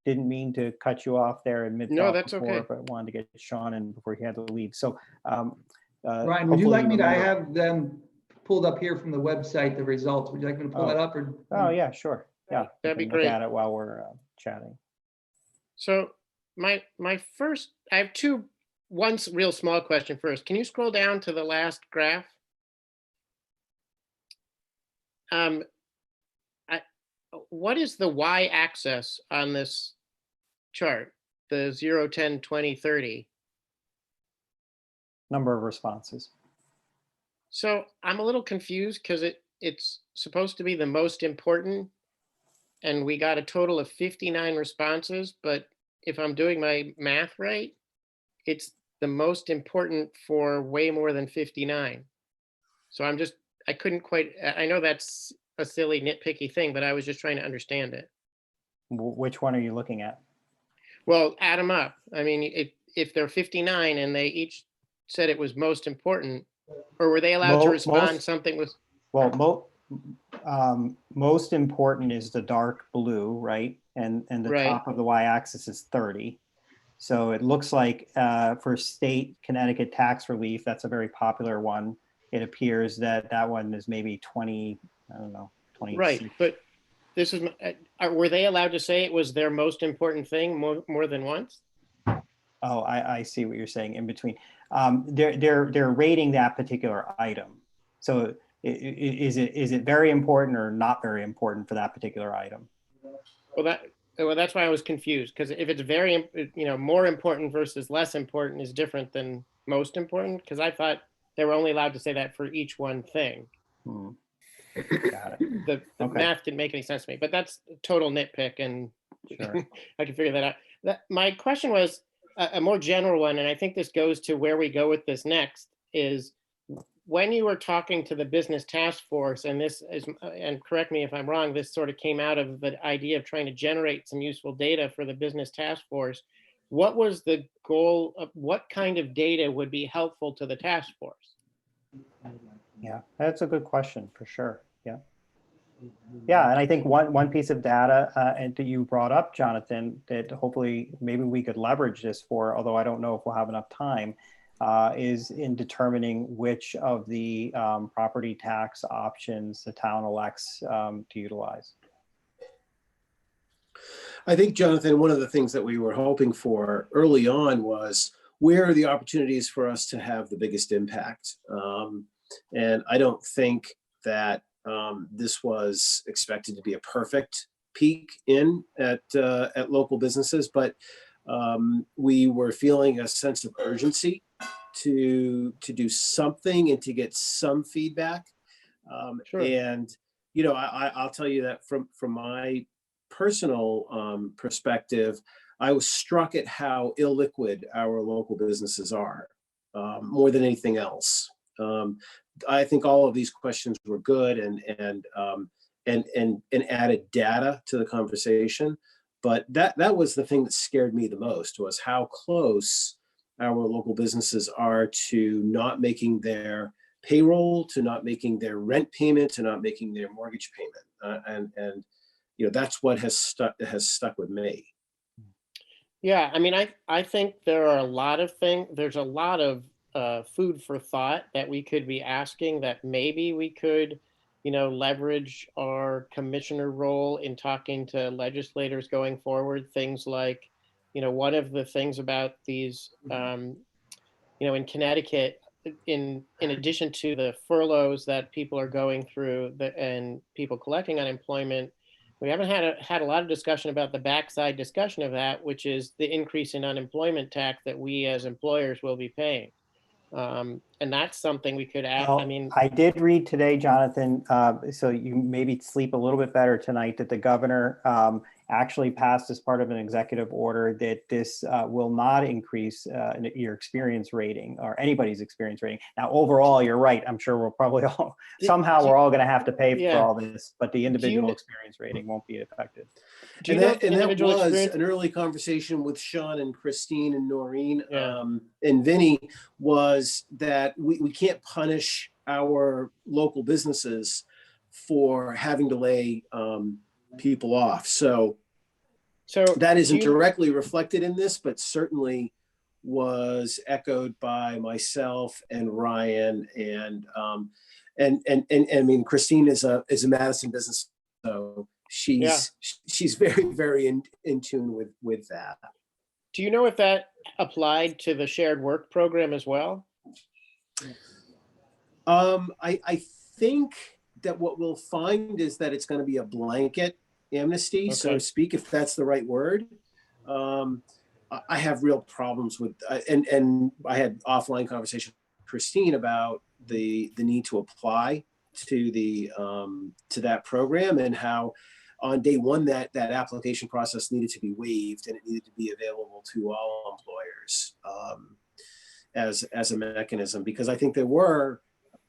didn't mean to cut you off there in mid. No, that's okay. But wanted to get Sean in before he had to leave. So, Ryan, would you like me to? I have them pulled up here from the website. The results. Would you like me to pull that up? Or oh yeah, sure. Yeah, that'd be look great. at it while we're chatting. So my first, I have one real small question first. Can you scroll down to the last graph? What is the y-axis on this chart? The 0, 10, 20, 30? Number of responses. So I'm a little confused because it's supposed to be the most important, and we got a total of 59 responses, but if I'm doing my math right, it's the most important for way more than 59. So I couldn't quite, I know that's a silly nitpicky thing, but I was just trying to understand it. Which one are you looking at? Well, add them up. I mean, if they're 59 and they each said it was most important, or were they allowed to respond something with? Well, most important is the dark blue, right? And the top of the y-axis is 30. So it looks like for state Connecticut tax relief, that's a very popular one. It appears that one is maybe 20, I don't know, 26. Right, but this is, were they allowed to say it was their most important thing more than once? Oh, I see what you're saying in between. They're rating that particular item. So is it very important or not very important for that particular item? Well, that's why I was confused, because if it's very, more important versus less important is different than most important, because I thought they were only allowed to say that for each one thing. Got it. The math didn't make any sense to me, but that's a total nitpick, and sure. I can figure that out. My question was a more general one, and I think this goes to where we go with this next, is when you were talking to the business task force, and this is, and correct me if I'm wrong, this sort of came out of the idea of trying to generate some useful data for the business task force. What was the goal of what kind of data would be helpful to the task force? Yeah, that's a good question for sure. Yeah. Yeah, and I think one piece of data and that you brought up, Jonathan, that hopefully maybe we could leverage this for, although I don't know if we'll have enough time, is in determining which of the property tax options the town elects to utilize. I think, Jonathan, one of the things that we were hoping for early on was where are the opportunities for us to have the biggest impact? And I don't think that this was expected to be a perfect peak in at local businesses, but we were feeling a sense of urgency to do something and to get some feedback. Sure. And I'll tell you that from my personal perspective, I was struck at how illiquid our local businesses are, more than anything else. I think all of these questions were good and added data to the conversation. But that was the thing that scared me the most, was how close our local businesses are to not making their payroll, to not making their rent payment, to not making their mortgage payment. And that's what has stuck with me. Yeah, I mean, I think there are a lot of things, there's a lot of food for thought that we could be asking that maybe we could, leverage our commissioner role in talking to legislators going forward. Things like, one of the things about these, in Connecticut, in addition to the furloughs that people are going through and people collecting unemployment, we haven't had a lot of discussion about the backside discussion of that, which is the increase in unemployment tax that we as employers will be paying. And that's something we could add. Well, I mean, I did read today, Jonathan, so you maybe sleep a little bit better tonight, that the governor actually passed as part of an executive order that this will not increase your experience rating or anybody's experience rating. Now, overall, you're right. I'm sure we'll probably all, somehow we're all going to have to pay for all this, but the individual experience rating won't be affected. And that was an early conversation with Sean and Christine and Noreen and Vinny, was that we can't punish our local businesses for having to lay people off. So that isn't directly reflected in this, but certainly was echoed by myself and Ryan and I mean, Christine is a Madison business, so she's very, very in tune with that. Do you know if that applied to the shared work program as well? I think that what we'll find is that it's going to be a blanket amnesty, so to speak, if that's the right word. I have real problems with, and I had offline conversation with Christine about the need to apply to to that program, and how on day one that application process needed to be waived and it needed to be available to all employers as a mechanism, because I think there were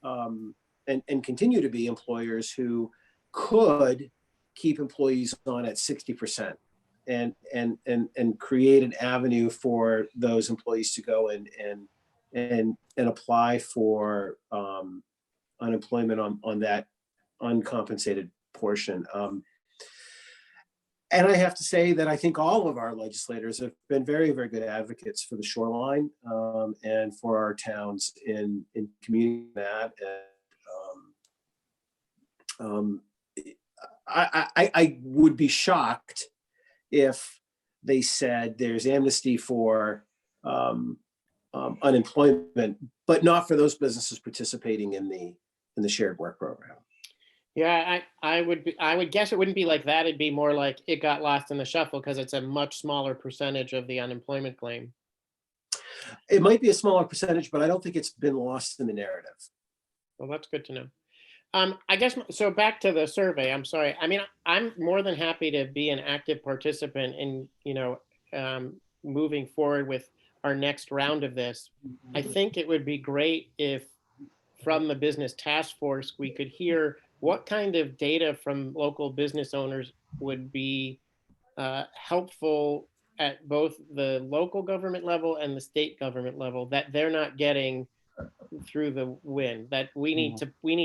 and continue to be employers who could keep employees on at 60% and create an avenue for those employees to go and apply for unemployment on that uncompensated portion. And I have to say that I think all of our legislators have been very, very good advocates for the shoreline and for our towns in communicating that. And I would be shocked if they said there's amnesty for unemployment, but not for those businesses participating in the shared work program. Yeah, I would guess it wouldn't be like that. It'd be more like it got lost in the shuffle because it's a much smaller percentage of the unemployment claim. It might be a smaller percentage, but I don't think it's been lost in the narrative. Well, that's good to know. I guess, so back to the survey, I'm sorry. I mean, I'm more than happy to be an active participant in, moving forward with our next round of this. I think it would be great if from the business task force, we could hear what kind of data from local business owners would be helpful at both the local government level and the state government level that they're not getting through the wind, that we need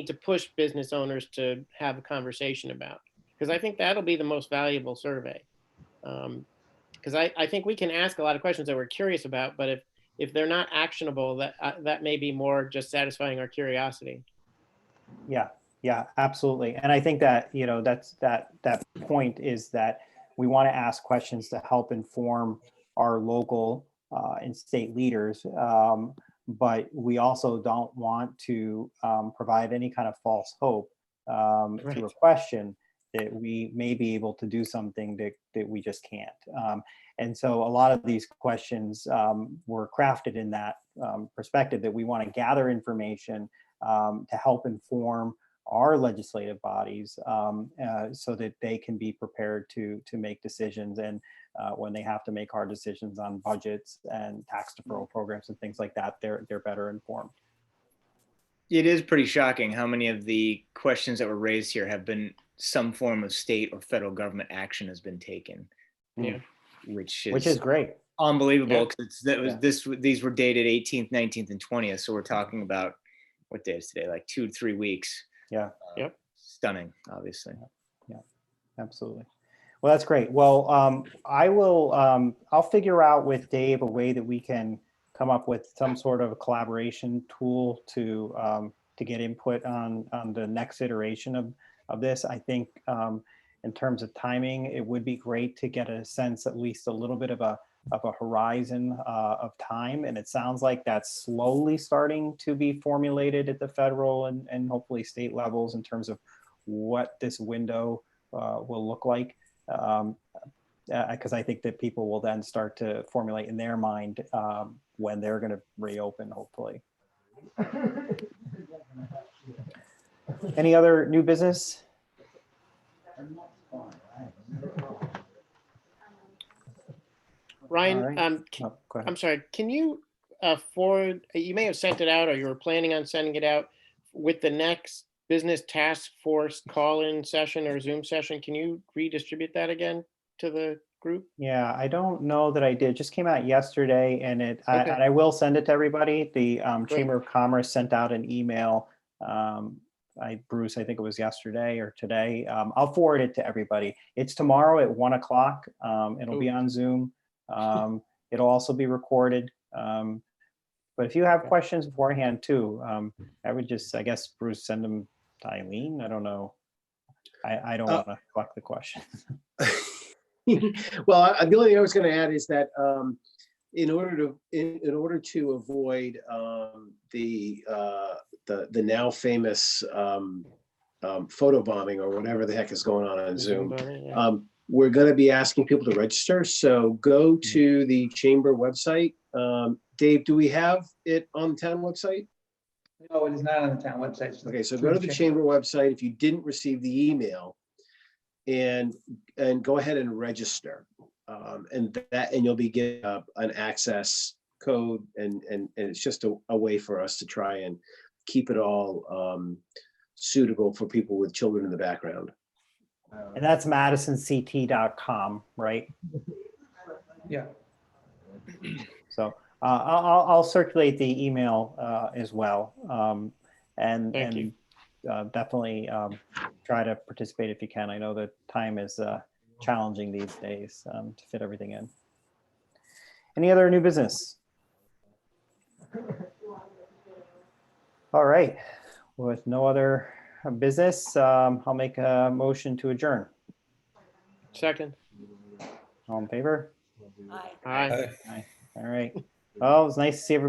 to push business owners to have a conversation about, because I think that'll be the most valuable survey. Because I think we can ask a lot of questions that we're curious about, but if they're not actionable, that may be more just satisfying our curiosity. Yeah, absolutely. And I think that, that point is that we want to ask questions to help inform our local and state leaders. But we also don't want to provide any kind of false hope through a question that we may be able to do something that we just can't. And so a lot of these questions were crafted in that perspective, that we want to gather information to help inform our legislative bodies so that they can be prepared to make decisions. And when they have to make hard decisions on budgets and tax deferral programs and things like that, they're better informed. It is pretty shocking how many of the questions that were raised here have been some form of state or federal government action has been taken. Yeah. Which is great. Unbelievable. Because these were dated 18th, 19th, and 20th. So we're talking about, what day is today? Like 2 to 3 weeks. Yeah. Yep. Stunning, obviously. Yeah, absolutely. Well, that's great. Well, I'll figure out with Dave a way that we can come up with some sort of a collaboration tool to get input on the next iteration of this. I think in terms of timing, it would be great to get a sense, at least a little bit of a horizon of time. And it sounds like that's slowly starting to be formulated at the federal and hopefully state levels in terms of what this window will look like. Because I think that people will then start to formulate in their mind when they're going to reopen, hopefully. Any other new business? Ryan, Right. Go ahead. I'm sorry, can you forward, you may have sent it out or you were planning on sending it out with the next business task force call-in session or Zoom session. Can you redistribute that again to the group? Yeah, I don't know that I did. It just came out yesterday, and and I will send it to everybody. The Chamber of Commerce sent out an email. Bruce, I think it was yesterday or today. I'll forward it to everybody. It's tomorrow at 1 o'clock. It'll be on Zoom. It'll also be recorded. But if you have questions beforehand too, I would just, I guess, Bruce, send them to Eileen. I don't know. I don't want to collect the questions. Well, the only thing I was going to add is that in order to avoid the now famous photobombing or whatever the heck is going on Zoom, we're going to be asking people to register. So go to the Chamber website. Dave, do we have it on the town website? No, it is not on the town website. Okay, so go to the Chamber website if you didn't receive the email, and go ahead and register, and you'll be getting an access code, and it's just a way for us to try and keep it all suitable for people with children in the background. And that's madisonct.com, right? Yeah. So I'll circulate the email as well, and definitely try to participate if you can. I know that time is challenging these days to fit everything in. Any other new business? All right. With no other business, I'll make a motion to adjourn. Second. All in favor? Aye. Aye. Aye. All right. Well, it was nice to see everybody.